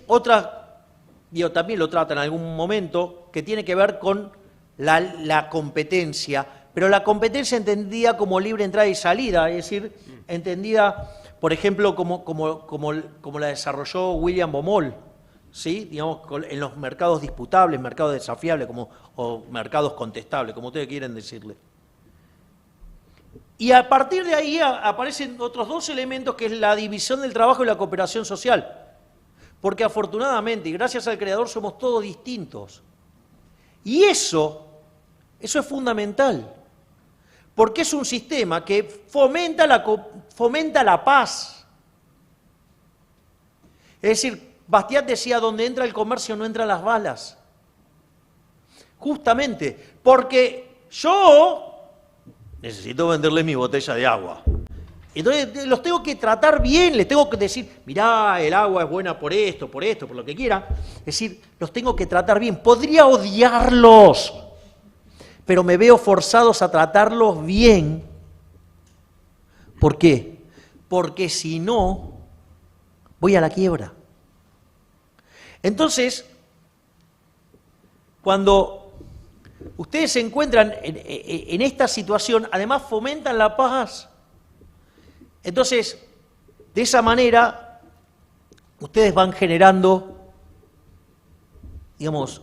también lo tratan en algún momento, que tiene que ver con la competencia, pero la competencia entendida como libre entrada y salida, es decir, entendida, por ejemplo, como la desarrolló William Baumol, ¿sí? Digamos, en los mercados disputables, mercados desafiables o mercados contestables, como ustedes quieren decirle. Y a partir de ahí aparecen otros dos elementos, que es la división del trabajo y la cooperación social. Porque afortunadamente, y gracias al Creador, somos todos distintos. Y eso es fundamental, porque es un sistema que fomenta la paz. Es decir, Bastiat decía, donde entra el comercio no entran las balas. Justamente, porque yo necesito venderles mi botella de agua. Entonces los tengo que tratar bien, les tengo que decir, mirá, el agua es buena por esto, por lo que quiera. Es decir, los tengo que tratar bien. Podría odiarlos, pero me veo forzados a tratarlos bien. ¿Por qué? Porque si no, voy a la quiebra. Entonces, cuando ustedes se encuentran en esta situación, además fomentan la paz. Entonces, de esa manera, ustedes van generando, digamos,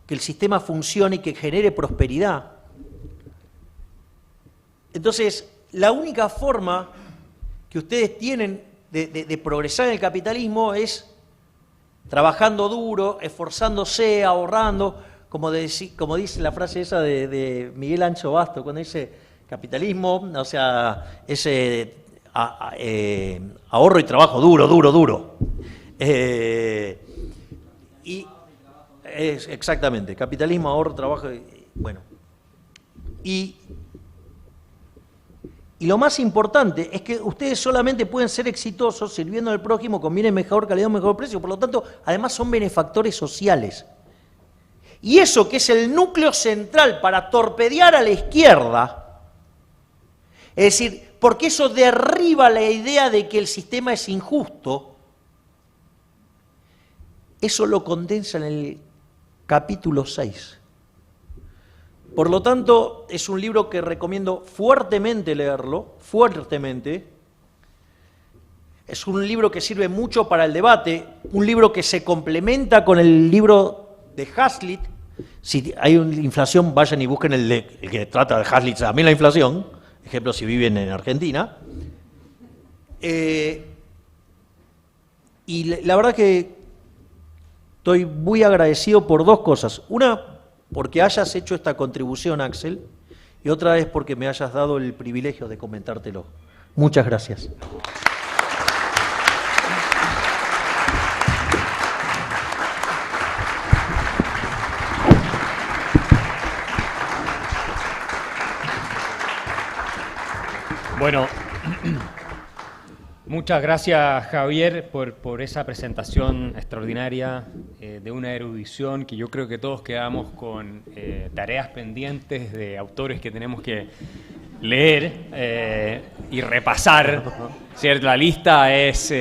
que el sistema funcione y que genere prosperidad. Entonces, la única forma que ustedes tienen de progresar en el capitalismo es trabajando duro, esforzándose, ahorrando, como dice la frase esa de Miguel Ancho Basto, cuando dice capitalismo, o sea, ese ahorro y trabajo duro. Exactamente, capitalismo, ahorro, trabajo, bueno. Y lo más importante es que ustedes solamente pueden ser exitosos sirviendo al prójimo con bienes de mejor calidad, mejor precio, por lo tanto, además son benefactores sociales. Y eso que es el núcleo central para torpedear a la izquierda, es decir, porque eso derriba la idea de que el sistema es injusto, eso lo condensa en el capítulo 6. Por lo tanto, es un libro que recomiendo fuertemente leerlo, fuertemente. Es un libro que sirve mucho para el debate, un libro que se complementa con el libro de Hazlitt. Si hay una inflación, vayan y busquen el que trata de Hazlitt, también la inflación, ejemplo si viven en Argentina. Y la verdad que estoy muy agradecido por dos cosas. Una, porque hayas hecho esta contribución, Axel, y otra es porque me hayas dado el privilegio de comentártelo. Muchas gracias. Bueno, muchas gracias, Javier, por esa presentación extraordinaria de una erudición que yo creo que todos quedamos con tareas pendientes de autores que tenemos que leer y repasar, ¿cierto? La lista es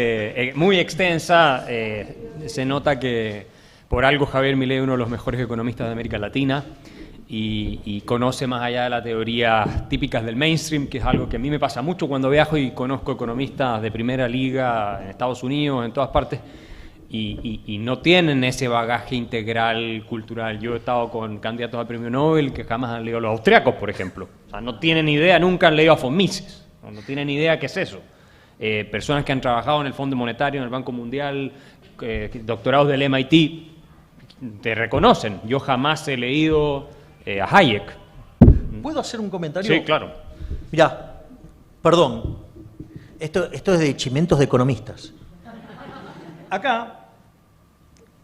muy extensa, se nota que por algo Javier Milei es uno de los mejores economistas de América Latina. Y conoce más allá de las teorías típicas del mainstream, que es algo que a mí me pasa mucho cuando viajo y conozco economistas de primera liga en Estados Unidos, en todas partes, y no tienen ese bagaje integral cultural. Yo he estado con candidatos al premio Nobel que jamás han leído los austriacos, por ejemplo. O sea, no tienen idea, nunca han leído a von Mises, no tienen idea qué es eso. Personas que han trabajado en el Fondo Monetario, en el Banco Mundial, doctorados del MIT, te reconocen. Yo jamás he leído a Hayek. ¿Puedo hacer un comentario? Sí, claro. Mirá, perdón, esto es de chimentos de economistas. Acá,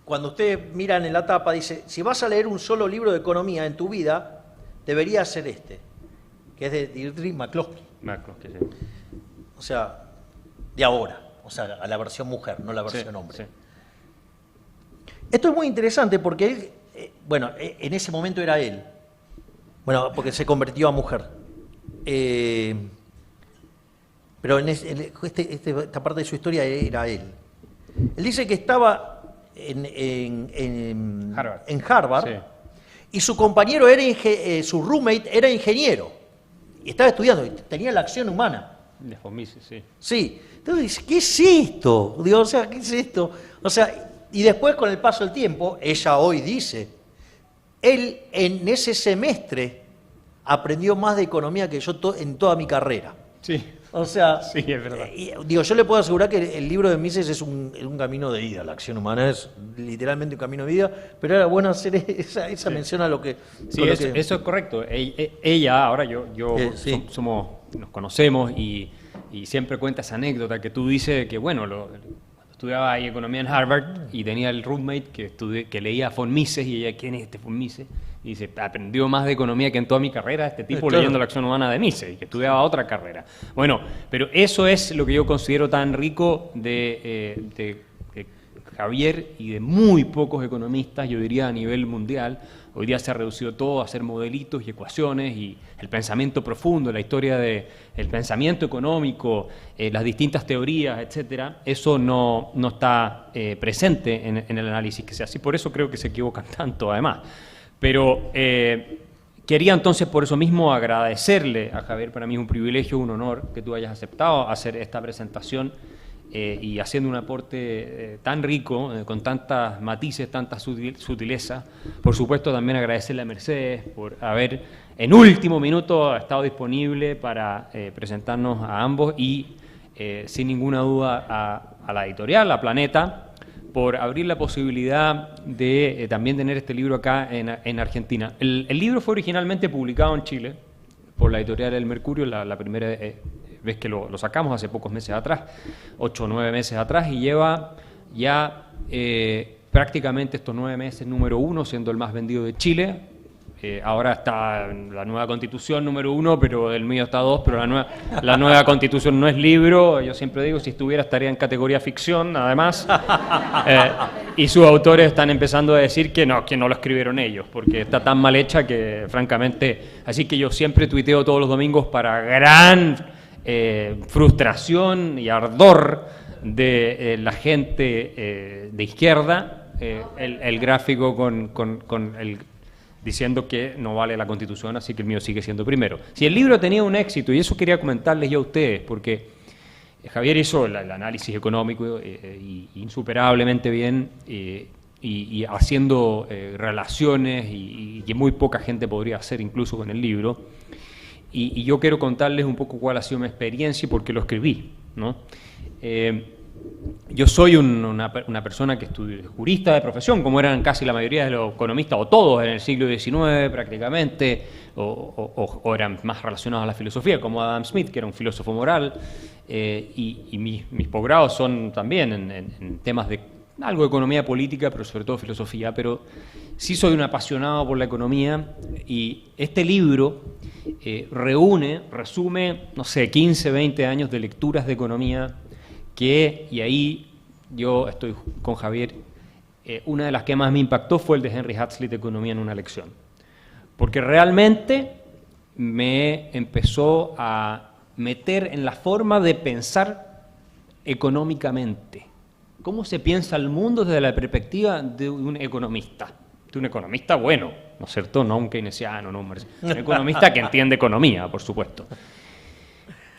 cuando ustedes miran en la tapa, dice, si vas a leer un solo libro de economía en tu vida, debería ser este, que es de Deirdre McCloskey. McCloskey, sí. O sea, de ahora, o sea, a la versión mujer, no la versión hombre. Sí. Esto es muy interesante porque él, bueno, en ese momento era él, bueno, porque se convirtió a mujer. Pero en esta parte de su historia era él. Él dice que estaba en Harvard Sí. y su compañero, su roommate, era ingeniero. Y estaba estudiando, y tenía la acción humana. De von Mises, sí. Sí. Entonces dice, ¿qué es esto? Digo, o sea, ¿qué es esto? O sea, y después con el paso del tiempo, ella hoy dice, él en ese semestre aprendió más de economía que yo en toda mi carrera. Sí. O sea, Sí, es verdad. digo, yo le puedo asegurar que el libro de Mises es un camino de ida. La acción humana es literalmente un camino de vida, pero era bueno hacer esa mención a lo que... Sí, eso es correcto. Ella, ahora yo sí. nos conocemos y siempre cuenta esa anécdota que tú dices que, bueno, estudiaba ahí economía en Harvard y tenía el roommate que leía von Mises y ella, ¿quién es este von Mises? Y dice, aprendió más de economía que en toda mi carrera este tipo Claro. leyendo la acción humana de Mises y que estudiaba otra carrera. Bueno, pero eso es lo que yo considero tan rico de Javier y de muy pocos economistas, yo diría a nivel mundial. Hoy día se ha reducido todo a hacer modelitos y ecuaciones y el pensamiento profundo, la historia del pensamiento económico, las distintas teorías, etcétera. Eso no está presente en el análisis que se hace y por eso creo que se equivocan tanto además. Pero quería entonces por eso mismo agradecerle a Javier, para mí es un privilegio, un honor que tú hayas aceptado hacer esta presentación y haciendo un aporte tan rico, con tantas matices, tanta sutileza. Por supuesto también agradecerle a Mercedes por haber en último minuto estado disponible para presentarnos a ambos y sin ninguna duda a la editorial, a Planeta, por abrir la posibilidad de también tener este libro acá en Argentina. El libro fue originalmente publicado en Chile por la editorial El Mercurio, la primera vez que lo sacamos hace pocos meses atrás, 8 o 9 meses atrás, y lleva ya prácticamente estos 9 meses número 1, siendo el más vendido de Chile. Ahora está la nueva Constitución número 1, pero el mío está 2, pero la nueva Constitución no es libro. Yo siempre digo, si estuviera estaría en categoría ficción, además. Y sus autores están empezando a decir que no lo escribieron ellos, porque está tan mal hecha que, francamente... Así que yo siempre tuiteo todos los domingos para gran frustración y ardor de la gente de izquierda, el gráfico con el... diciendo que no vale la Constitución, así que el mío sigue siendo primero. Si el libro tenía un éxito, y eso quería comentarles yo a ustedes, porque Javier hizo el análisis económico insuperablemente bien y haciendo relaciones y que muy poca gente podría hacer incluso con el libro. Y yo quiero contarles un poco cuál ha sido mi experiencia y por qué lo escribí, ¿no? Yo soy una persona que estudió, jurista de profesión, como eran casi la mayoría de los economistas, o todos en el siglo XIX prácticamente, o eran más relacionados a la filosofía, como Adam Smith, que era un filósofo moral, y mis posgrados son también en temas de algo de economía política, pero sobre todo filosofía, pero sí soy un apasionado por la economía, y este libro resume, no sé, 15, 20 años de lecturas de economía, y ahí yo estoy con Javier, una de las que más me impactó fue el de Henry Hazlitt, Economía en una lección, porque realmente me empezó a meter en la forma de pensar económicamente. ¿Cómo se piensa el mundo desde la perspectiva de un economista? De un economista bueno, ¿no es cierto? No un keynesiano, no un economista que entiende economía, por supuesto.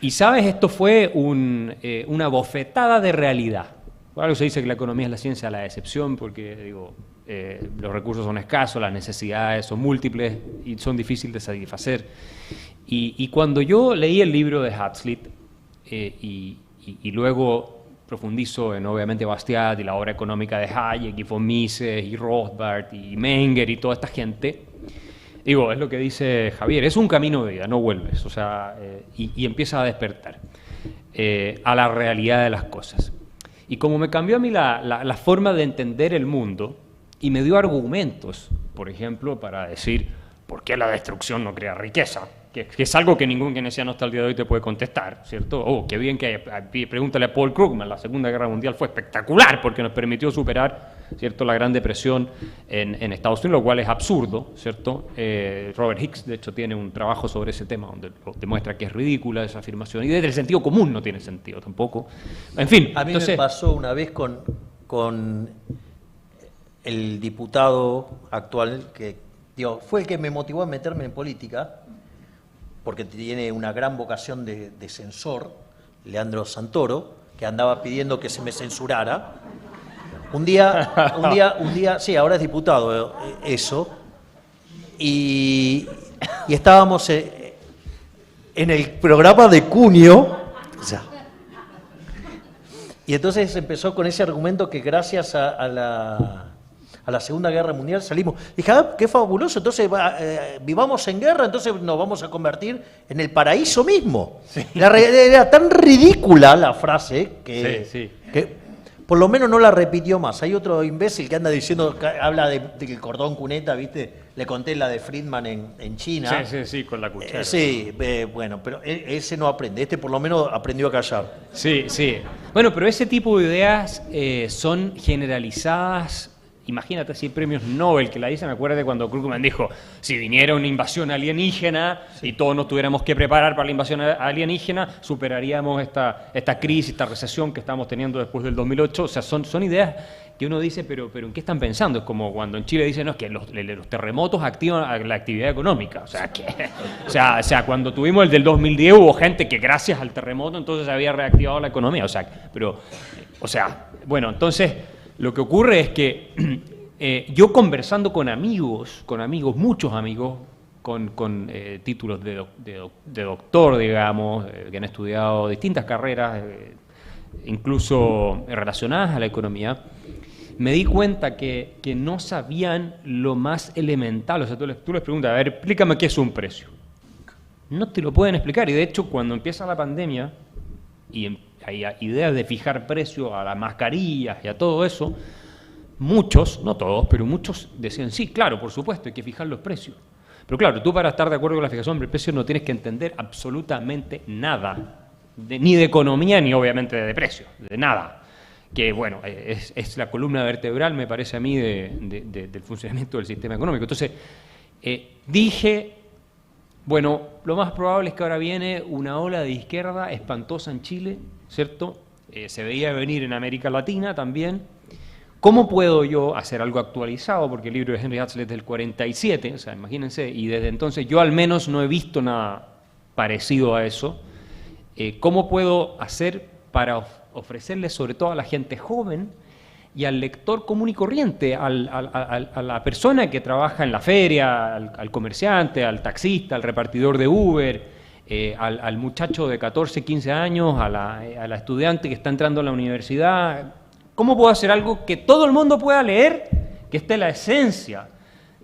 Y, ¿sabes? Esto fue una bofetada de realidad. Por algo se dice que la economía es la ciencia de la decepción, porque digo, los recursos son escasos, las necesidades son múltiples y son difíciles de satisfacer. Y cuando yo leí el libro de Hazlitt y luego profundizo en, obviamente, Bastiat y la obra económica de Hayek y von Mises y Rothbard y Menger y toda esta gente... Digo, es lo que dice Javier, es un camino de vida, no vuelves, o sea, y empieza a despertar a la realidad de las cosas. Y como me cambió a mí la forma de entender el mundo y me dio argumentos, por ejemplo, para decir por qué la destrucción no crea riqueza, que es algo que ningún keynesiano hasta el día de hoy te puede contestar, ¿cierto? Oh, qué bien que pregúntale a Paul Krugman, la Segunda Guerra Mundial fue espectacular porque nos permitió superar, ¿cierto?, la Gran Depresión en Estados Unidos, lo cual es absurdo, ¿cierto? Robert Hicks, de hecho, tiene un trabajo sobre ese tema donde demuestra que es ridícula esa afirmación y desde el sentido común no tiene sentido tampoco. En fin. A mí me pasó una vez con el diputado actual que, digo, fue el que me motivó a meterme en política, porque tiene una gran vocación de censor, Leandro Santoro, que andaba pidiendo que se me censurara. Un día, sí, ahora es diputado eso, y estábamos en el programa de Cunio, Ya. Y entonces empezó con ese argumento que gracias a la Segunda Guerra Mundial salimos. Dije, qué fabuloso, entonces vivamos en guerra, entonces nos vamos a convertir en el paraíso mismo. Sí. Era tan ridícula la frase que por lo menos no la repitió más. Hay otro imbécil que anda diciendo, habla del cordón cuneta, ¿viste? Le conté la de Friedman en China. Sí, con la cuchara. Bueno, pero ese no aprende, este por lo menos aprendió a callar. Sí. Bueno, pero ese tipo de ideas son generalizadas. Imagínate si hay premios Nobel que la dicen. Acuérdate cuando Krugman dijo, si viniera una invasión alienígena y todos nos tuviéramos que preparar para la invasión alienígena, superaríamos esta crisis, esta recesión que estamos teniendo después del 2008. O sea, son ideas que uno dice, pero ¿en qué están pensando? Es como cuando en Chile dicen, no, es que los terremotos activan la actividad económica. O sea, cuando tuvimos el del 2010 hubo gente que gracias al terremoto entonces había reactivado la economía. Bueno, entonces lo que ocurre es que yo conversando con amigos, muchos amigos, con títulos de doctor, digamos, que han estudiado distintas carreras, incluso relacionadas a la economía, me di cuenta que no sabían lo más elemental. O sea, tú les preguntas, a ver, explícame qué es un precio. No te lo pueden explicar. Y de hecho, cuando empieza la pandemia y hay ideas de fijar precio a las mascarillas y a todo eso, muchos, no todos, pero muchos decían, sí, claro, por supuesto, hay que fijar los precios. Pero claro, tú para estar de acuerdo con la fijación del precio no tienes que entender absolutamente nada, ni de economía ni obviamente de precios, de nada. Que bueno, es la columna vertebral, me parece a mí, del funcionamiento del sistema económico. Entonces, dije, bueno, lo más probable es que ahora viene una ola de izquierda espantosa en Chile, ¿cierto? Se veía venir en América Latina también. ¿Cómo puedo yo hacer algo actualizado? Porque el libro de Henry Hazlitt es del 47, o sea, imagínense, y desde entonces yo al menos no he visto nada parecido a eso. ¿Cómo puedo hacer para ofrecerle sobre todo a la gente joven y al lector común y corriente, a la persona que trabaja en la feria, al comerciante, al taxista, al repartidor de Uber, al muchacho de 14, 15 años, a la estudiante que está entrando a la universidad? ¿Cómo puedo hacer algo que todo el mundo pueda leer, que esté la esencia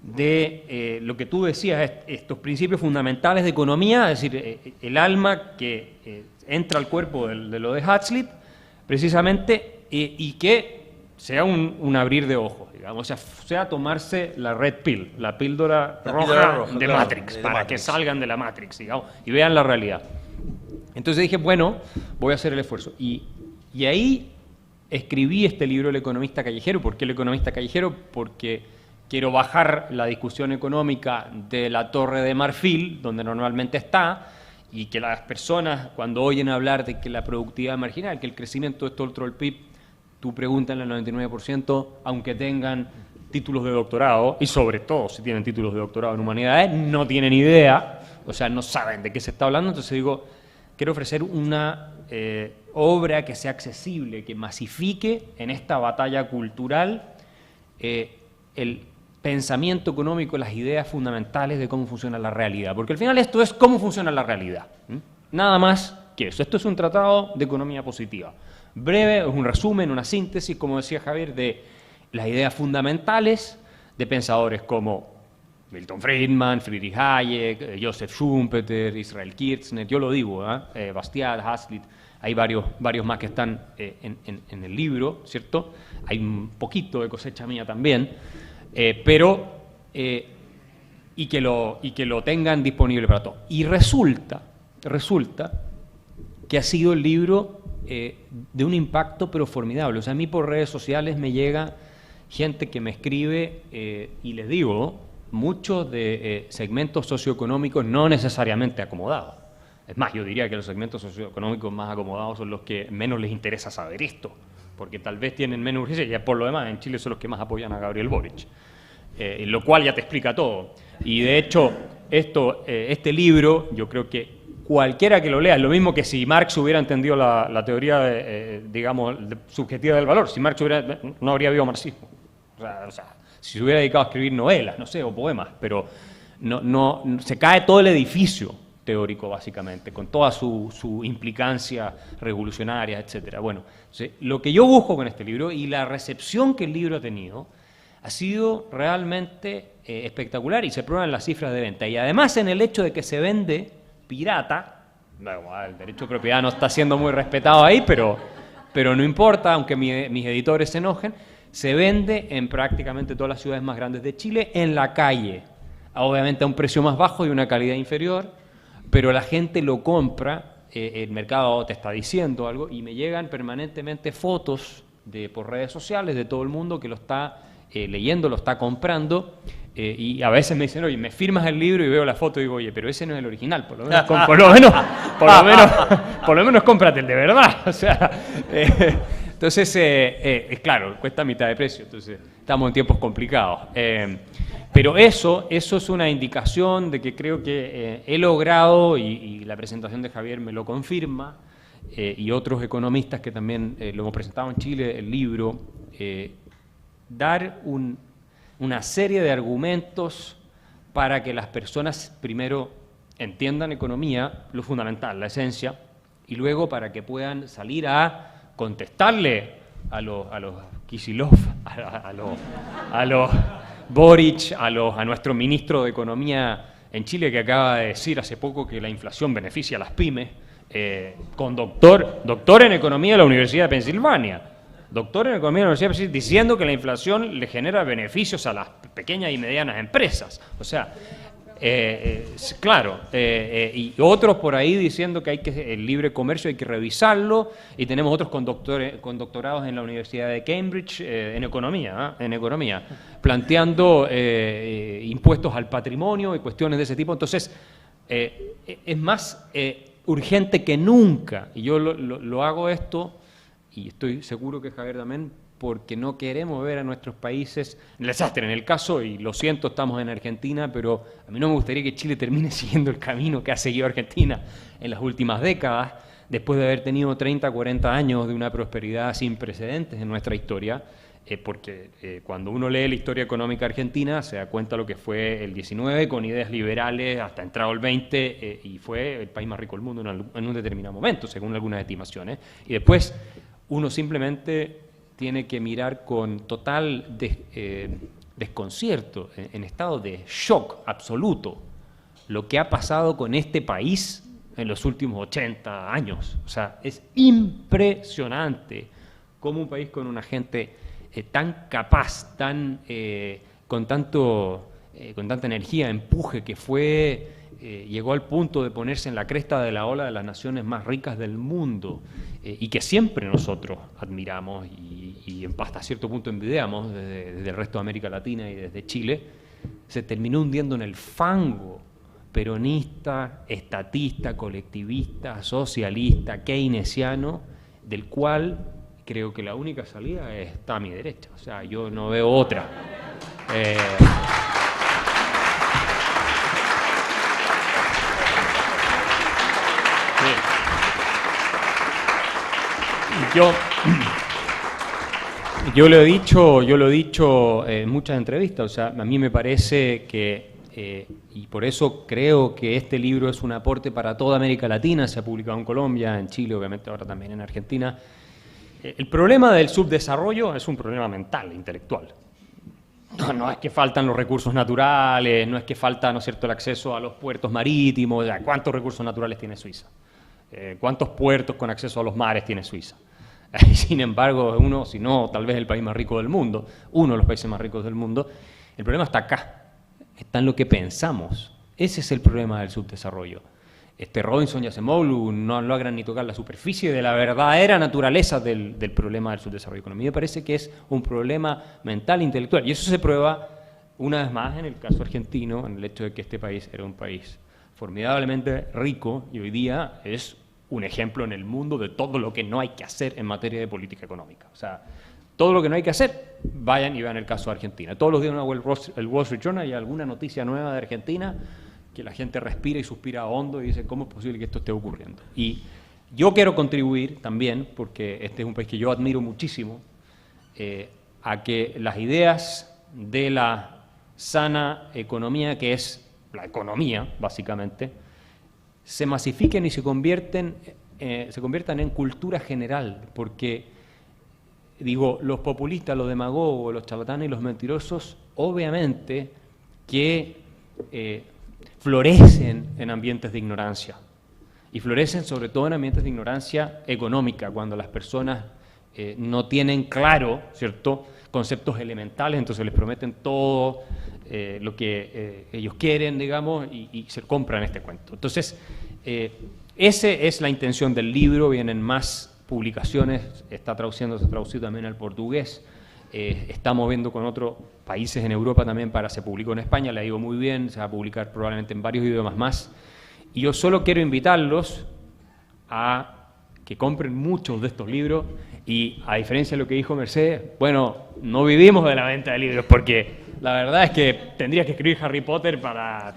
de lo que tú decías, estos principios fundamentales de economía, es decir, el alma que entra al cuerpo de lo de Hazlitt, precisamente, y que sea un abrir de ojos, digamos, o sea tomarse la red pill, la píldora roja de claro, Matrix, para Matrix. Que salgan de la Matrix, digamos, y vean la realidad. Entonces dije, bueno, voy a hacer el esfuerzo. Y ahí escribí este libro, El economista callejero. ¿Por qué El economista callejero? Porque quiero bajar la discusión económica de la Torre de Marfil, donde normalmente está, y que las personas, cuando oyen hablar de que la productividad marginal, que el crecimiento es todo el PIB, tú pregúntale al 99%, aunque tengan títulos de doctorado, y sobre todo si tienen títulos de doctorado en humanidades, no tienen idea, o sea, no saben de qué se está hablando. Entonces digo, quiero ofrecer una obra que sea accesible, que masifique en esta batalla cultural el pensamiento económico, las ideas fundamentales de cómo funciona la realidad. Porque al final esto es cómo funciona la realidad. Nada más que eso. Esto es un tratado de economía positiva. Breve, es un resumen, una síntesis, como decía Javier, de las ideas fundamentales de pensadores como Milton Friedman, Friedrich Hayek, Joseph Schumpeter, Israel Kirzner, yo lo digo, Bastiat, Hazlitt, hay varios más que están en el libro, ¿cierto? Hay un poquito de cosecha mía también, y que lo tengan disponible para todos. Y resulta que ha sido el libro de un impacto pero formidable. O sea, a mí por redes sociales me llega gente que me escribe y les digo, muchos de segmentos socioeconómicos no necesariamente acomodados. Es más, yo diría que los segmentos socioeconómicos más acomodados son los que menos les interesa saber esto, porque tal vez tienen menos urgencia, y por lo demás en Chile son los que más apoyan a Gabriel Boric, lo cual ya te explica todo. Y de hecho, este libro, yo creo que cualquiera que lo lea, es lo mismo que si Marx hubiera entendido la teoría, digamos, subjetiva del valor. Si Marx no habría habido marxismo. O sea, si se hubiera dedicado a escribir novelas, no sé, o poemas, pero no se cae todo el edificio teórico, básicamente, con toda su implicancia revolucionaria, etcétera. Bueno, lo que yo busco con este libro y la recepción que el libro ha tenido ha sido realmente espectacular y se prueban las cifras de venta. Y además en el hecho de que se vende pirata, bueno, el derecho de propiedad no está siendo muy respetado ahí, pero no importa, aunque mis editores se enojen, se vende en prácticamente todas las ciudades más grandes de Chile, en la calle, obviamente a un precio más bajo y una calidad inferior, pero la gente lo compra, el mercado te está diciendo algo, y me llegan permanentemente fotos por redes sociales de todo el mundo que lo está leyendo, lo está comprando, y a veces me dicen, oye, me firmas el libro y veo la foto y digo, oye, pero ese no es el original, por lo menos cómprate el de verdad. O sea, entonces, claro, cuesta mitad de precio, entonces estamos en tiempos complicados. Pero eso es una indicación de que creo que he logrado, y la presentación de Javier me lo confirma, y otros economistas que también lo hemos presentado en Chile, el libro, dar una serie de argumentos para que las personas primero entiendan economía, lo fundamental, la esencia, y luego para que puedan salir a contestarle a los Kicillof, a los Boric, a nuestro ministro de Economía en Chile, que acaba de decir hace poco que la inflación beneficia a las pymes, con doctor en Economía de la Universidad de Pensilvania, diciendo que la inflación le genera beneficios a las pequeñas y medianas empresas. O sea, claro, y otros por ahí diciendo que el libre comercio hay que revisarlo, y tenemos otros con doctorados en la Universidad de Cambridge en economía, planteando impuestos al patrimonio y cuestiones de ese tipo. Entonces, es más urgente que nunca, y yo lo hago esto, y estoy seguro que Javier también, porque no queremos ver a nuestros países en el desastre. En el caso, y lo siento, estamos en Argentina, pero a mí no me gustaría que Chile termine siguiendo el camino que ha seguido Argentina en las últimas décadas, después de haber tenido 30, 40 años de una prosperidad sin precedentes en nuestra historia, porque cuando uno lee la historia económica argentina se da cuenta lo que fue el 19 con ideas liberales hasta entrado el 20, y fue el país más rico del mundo en un determinado momento, según algunas estimaciones. Y después uno simplemente tiene que mirar con total desconcierto, en estado de shock absoluto, lo que ha pasado con este país en los últimos 80 años. O sea, es impresionante cómo un país con una gente tan capaz, con tanta energía, empuje, que llegó al punto de ponerse en la cresta de la ola de las naciones más ricas del mundo, y que siempre nosotros admiramos y hasta cierto punto envidiamos desde el resto de América Latina y desde Chile, se terminó hundiendo en el fango peronista, estatista, colectivista, socialista, keynesiano, del cual creo que la única salida está a mi derecha. O sea, yo no veo otra. Yo lo he dicho en muchas entrevistas. O sea, a mí me parece que, y por eso creo que este libro es un aporte para toda América Latina. Se ha publicado en Colombia, en Chile, obviamente ahora también en Argentina. El problema del subdesarrollo es un problema mental, intelectual. No es que faltan los recursos naturales, no es que falta, ¿no es cierto?, el acceso a los puertos marítimos. ¿Cuántos recursos naturales tiene Suiza? ¿Cuántos puertos con acceso a los mares tiene Suiza? Sin embargo, si no, tal vez el país más rico del mundo, uno de los países más ricos del mundo. El problema está acá, está en lo que pensamos. Ese es el problema del subdesarrollo. Robinson y Acemoglu no logran ni tocar la superficie de la verdadera naturaleza del problema del subdesarrollo económico. Me parece que es un problema mental e intelectual, y eso se prueba una vez más en el caso argentino, en el hecho de que este país era un país formidablemente rico y hoy día es un ejemplo en el mundo de todo lo que no hay que hacer en materia de política económica. O sea, todo lo que no hay que hacer, vayan y vean el caso de Argentina. Todos los días en el Wall Street Journal hay alguna noticia nueva de Argentina que la gente respira y suspira hondo y dice, ¿cómo es posible que esto esté ocurriendo? Y yo quiero contribuir también, porque este es un país que yo admiro muchísimo, a que las ideas de la sana economía, que es la economía, básicamente, se masifiquen y se conviertan en cultura general, porque, digo, los populistas, los demagogos, los charlatanes y los mentirosos, obviamente que florecen en ambientes de ignorancia, y florecen sobre todo en ambientes de ignorancia económica, cuando las personas no tienen claro, ¿cierto?, conceptos elementales, entonces les prometen todo lo que ellos quieren, digamos, y se compran este cuento. Entonces, esa es la intención del libro. Vienen más publicaciones, se ha traducido también al portugués, estamos viendo con otros países en Europa también, se publicó en España, le digo muy bien, se va a publicar probablemente en varios idiomas más, y yo solo quiero invitarlos a que compren muchos de estos libros. Y a diferencia de lo que dijo Mercedes, bueno, no vivimos de la venta de libros, porque la verdad es que tendría que escribir Harry Potter para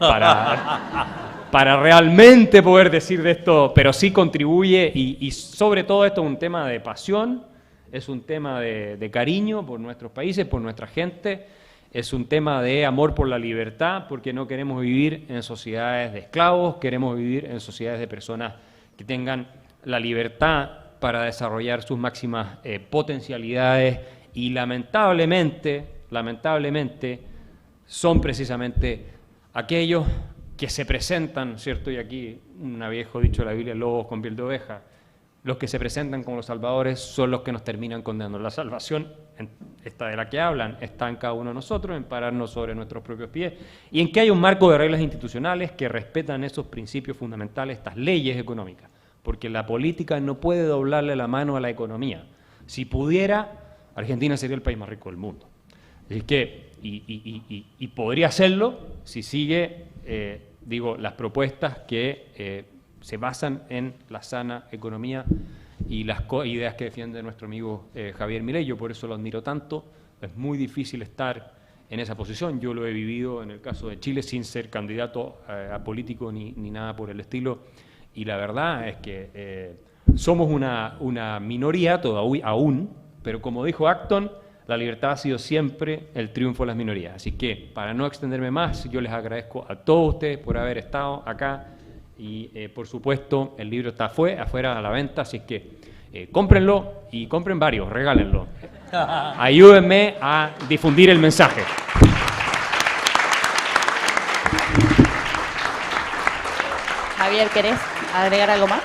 realmente poder decir de esto, pero sí contribuye, y sobre todo esto es un tema de pasión, es un tema de cariño por nuestros países, por nuestra gente, es un tema de amor por la libertad, porque no queremos vivir en sociedades de esclavos, queremos vivir en sociedades de personas que tengan la libertad para desarrollar sus máximas potencialidades, y lamentablemente son precisamente aquellos que se presentan, ¿cierto? Y aquí un viejo dicho de la Biblia, lobos con piel de oveja, los que se presentan como los salvadores son los que nos terminan condenando. La salvación, esta de la que hablan, está en cada uno de nosotros, en pararnos sobre nuestros propios pies, y en que hay un marco de reglas institucionales que respetan esos principios fundamentales, estas leyes económicas. Porque la política no puede doblarle la mano a la economía. Si pudiera, Argentina sería el país más rico del mundo. Así que, y podría hacerlo si sigue, las propuestas que se basan en la sana economía y las ideas que defiende nuestro amigo Javier Milei. Yo por eso lo admiro tanto. Es muy difícil estar en esa posición. Yo lo he vivido en el caso de Chile sin ser candidato a político ni nada por el estilo. Y la verdad es que somos una minoría todavía aún, pero como dijo Acton, la libertad ha sido siempre el triunfo de las minorías. Así que, para no extenderme más, yo les agradezco a todos ustedes por haber estado acá, y por supuesto el libro está afuera a la venta, así que cómprenlo, y compren varios, regálenlo. Ayúdenme a difundir el mensaje. Javier, ¿querés agregar algo más?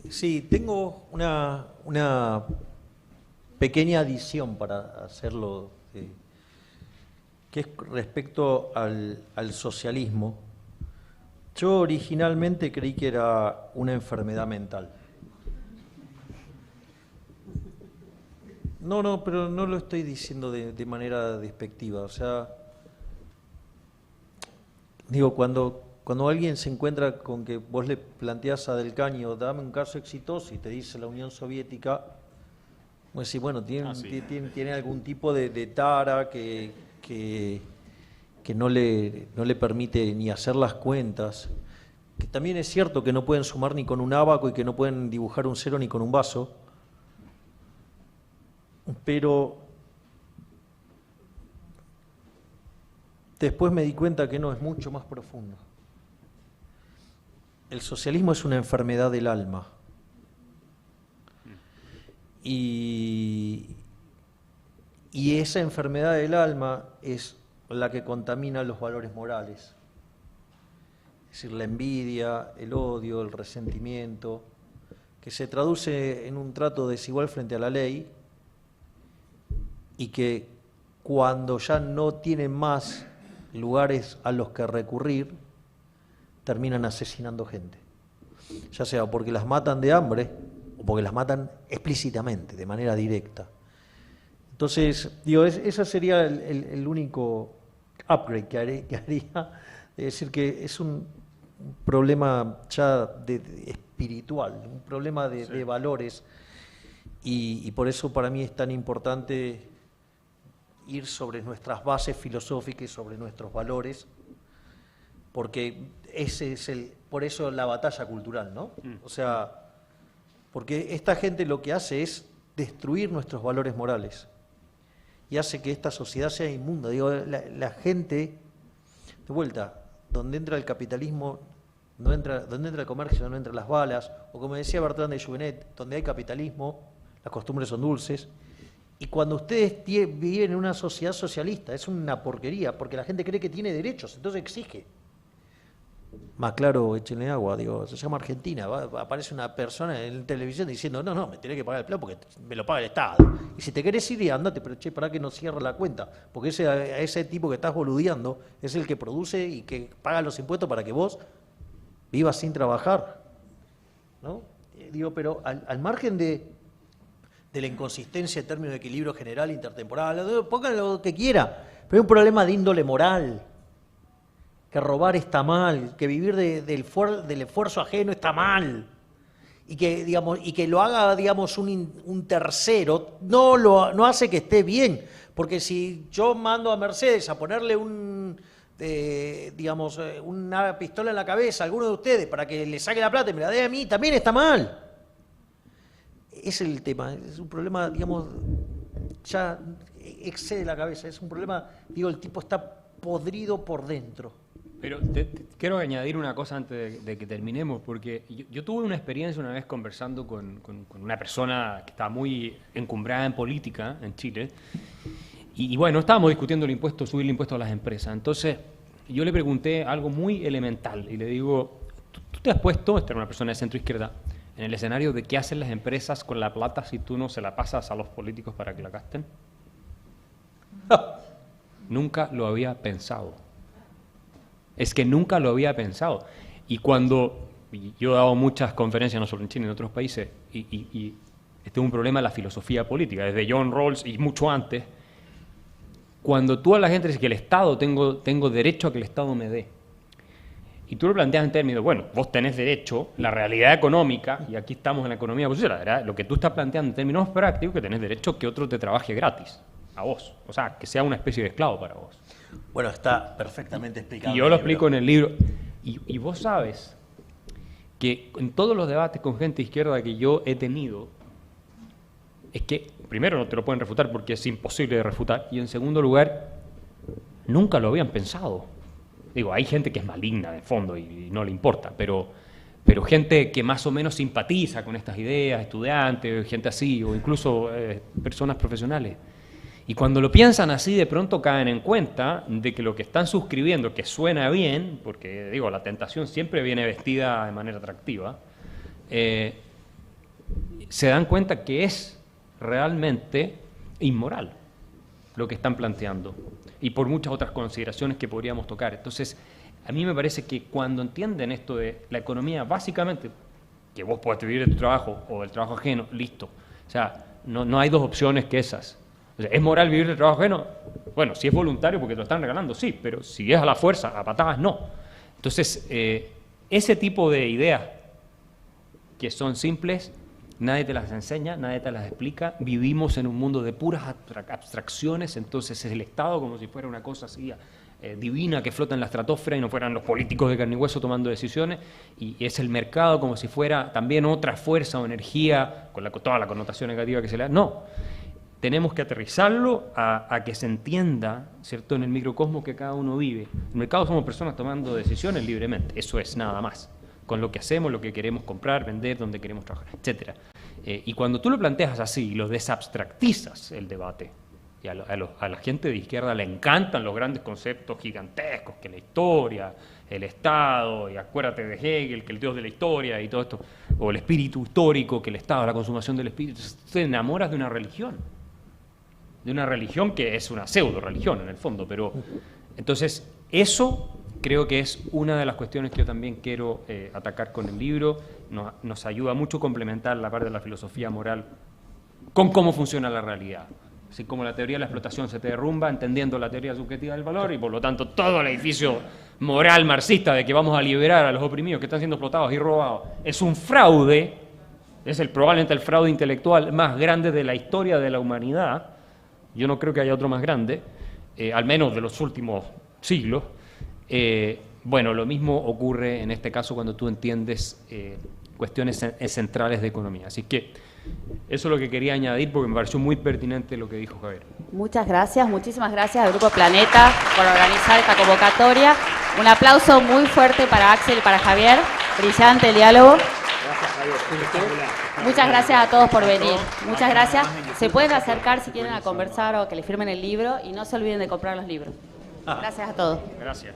Sí, tengo una pequeña adición para hacerlo, que es respecto al socialismo. Yo originalmente creí que era una enfermedad mental. No, pero no lo estoy diciendo de manera despectiva, o sea, digo, cuando alguien se encuentra con que vos le planteás a Del Caño, dame un caso exitoso, y te dice la Unión Soviética, vos decís, bueno, tiene algún tipo de tara que no le permite ni hacer las cuentas, que también es cierto que no pueden sumar ni con un ábaco y que no pueden dibujar un cero ni con un vaso, pero después me di cuenta que no, es mucho más profundo. El socialismo es una enfermedad del alma. Y esa enfermedad del alma es la que contamina los valores morales. Es decir, la envidia, el odio, el resentimiento, que se traduce en un trato desigual frente a la ley, y que cuando ya no tienen más lugares a los que recurrir, terminan asesinando gente, ya sea porque las matan de hambre o porque las matan explícitamente, de manera directa. Entonces, ese sería el único upgrade que haría, de decir que es un problema ya espiritual, un problema de valores, y por eso para mí es tan importante ir sobre nuestras bases filosóficas y sobre nuestros valores, porque por eso la batalla cultural, ¿no? O sea, porque esta gente lo que hace es destruir nuestros valores morales y hace que esta sociedad sea inmunda. Digo, la gente de vuelta, donde entra el capitalismo, donde entra el comercio, no entran las balas, o como decía Bertrand de Juvenet, donde hay capitalismo, las costumbres son dulces. Y cuando ustedes viven en una sociedad socialista, es una porquería, porque la gente cree que tiene derechos, entonces exige. Más claro, échenle agua, digo, se llama Argentina, aparece una persona en televisión diciendo, no, me tenés que pagar el plan porque me lo paga el Estado. Y si te querés ir, andate, pero che, para que no cierre la cuenta, porque ese tipo que estás boludeando es el que produce y que paga los impuestos para que vos vivas sin trabajar, ¿no? Digo, pero al margen de la inconsistencia en términos de equilibrio general, intertemporal, pongan lo que quiera, pero hay un problema de índole moral, que robar está mal, que vivir del esfuerzo ajeno está mal, y que lo haga, digamos, un tercero, no hace que esté bien, porque si yo mando a Mercedes a ponerle una pistola en la cabeza a alguno de ustedes para que le saque la plata y me la dé a mí, también está mal. Es el tema, es un problema, digamos, ya excede la cabeza, es un problema, digo, el tipo está podrido por dentro. Pero quiero añadir una cosa antes de que terminemos, porque yo tuve una experiencia una vez conversando con una persona que estaba muy encumbrada en política en Chile, y bueno, estábamos discutiendo subir el impuesto a las empresas. Entonces yo le pregunté algo muy elemental y le digo, ¿tú te has puesto, esta era una persona de centro izquierda, en el escenario de qué hacen las empresas con la plata si tú no se la pasas a los políticos para que la gasten? Nunca lo había pensado. Es que nunca lo había pensado. Y cuando yo he dado muchas conferencias, no solo en Chile, en otros países, y este es un problema de la filosofía política, desde John Rawls y mucho antes, cuando tú a la gente dices que el Estado, tengo derecho a que el Estado me dé, y tú lo planteas en términos, bueno, vos tenés derecho, la realidad económica, y aquí estamos en la economía positiva, lo que tú estás planteando en términos prácticos, que tenés derecho que otro te trabaje gratis, a vos, o sea, que sea una especie de esclavo para vos. Bueno, está perfectamente explicado. Y yo lo explico en el libro. Y vos sabes que en todos los debates con gente de izquierda que yo he tenido, es que, primero, no te lo pueden refutar porque es imposible de refutar, y en segundo lugar, nunca lo habían pensado. Digo, hay gente que es maligna de fondo y no le importa, pero gente que más o menos simpatiza con estas ideas, estudiantes, gente así, o incluso personas profesionales. Y cuando lo piensan así, de pronto caen en cuenta de que lo que están suscribiendo, que suena bien, porque digo, la tentación siempre viene vestida de manera atractiva, se dan cuenta que es realmente inmoral lo que están planteando, y por muchas otras consideraciones que podríamos tocar. Entonces, a mí me parece que cuando entienden esto de la economía, básicamente, que vos podés vivir de tu trabajo o del trabajo ajeno, listo. O sea, no hay dos opciones que esas. O sea, ¿es moral vivir de trabajo ajeno? Bueno, si es voluntario porque te lo están regalando, sí, pero si es a la fuerza, a patadas, no. Entonces, ese tipo de ideas que son simples, nadie te las enseña, nadie te las explica. Vivimos en un mundo de puras abstracciones, entonces es el Estado como si fuera una cosa así divina que flota en la estratosfera y no fueran los políticos de carne y hueso tomando decisiones, y es el mercado como si fuera también otra fuerza o energía con toda la connotación negativa que se le da. No. Tenemos que aterrizarlo a que se entienda, ¿cierto?, en el microcosmos que cada uno vive. En el mercado somos personas tomando decisiones libremente, eso es nada más, con lo que hacemos, lo que queremos comprar, vender, dónde queremos trabajar, etc. Y cuando tú lo planteas así y lo desabstractizas el debate, y a la gente de izquierda le encantan los grandes conceptos gigantescos, que la historia, el Estado, y acuérdate de Hegel, que el Dios de la historia y todo esto, o el espíritu histórico, que el Estado, la consumación del espíritu, te enamoras de una religión. De una religión que es una pseudo-religión en el fondo, pero entonces eso creo que es una de las cuestiones que yo también quiero atacar con el libro. Nos ayuda mucho a complementar la parte de la filosofía moral con cómo funciona la realidad. Así como la teoría de la explotación se te derrumba entendiendo la teoría subjetiva del valor, y por lo tanto todo el edificio moral marxista de que vamos a liberar a los oprimidos que están siendo explotados y robados es un fraude, es probablemente el fraude intelectual más grande de la historia de la humanidad. Yo no creo que haya otro más grande, al menos de los últimos siglos. Bueno, lo mismo ocurre en este caso cuando tú entiendes cuestiones centrales de economía. Así que eso es lo que quería añadir porque me pareció muy pertinente lo que dijo Javier. Muchas gracias, muchísimas gracias al Grupo Planeta por organizar esta convocatoria. Un aplauso muy fuerte para Axel y para Javier. Brillante el diálogo. Muchas gracias a todos por venir. Muchas gracias. Se pueden acercar si quieren a conversar o que les firmen el libro y no se olviden de comprar los libros. Gracias a todos. Gracias.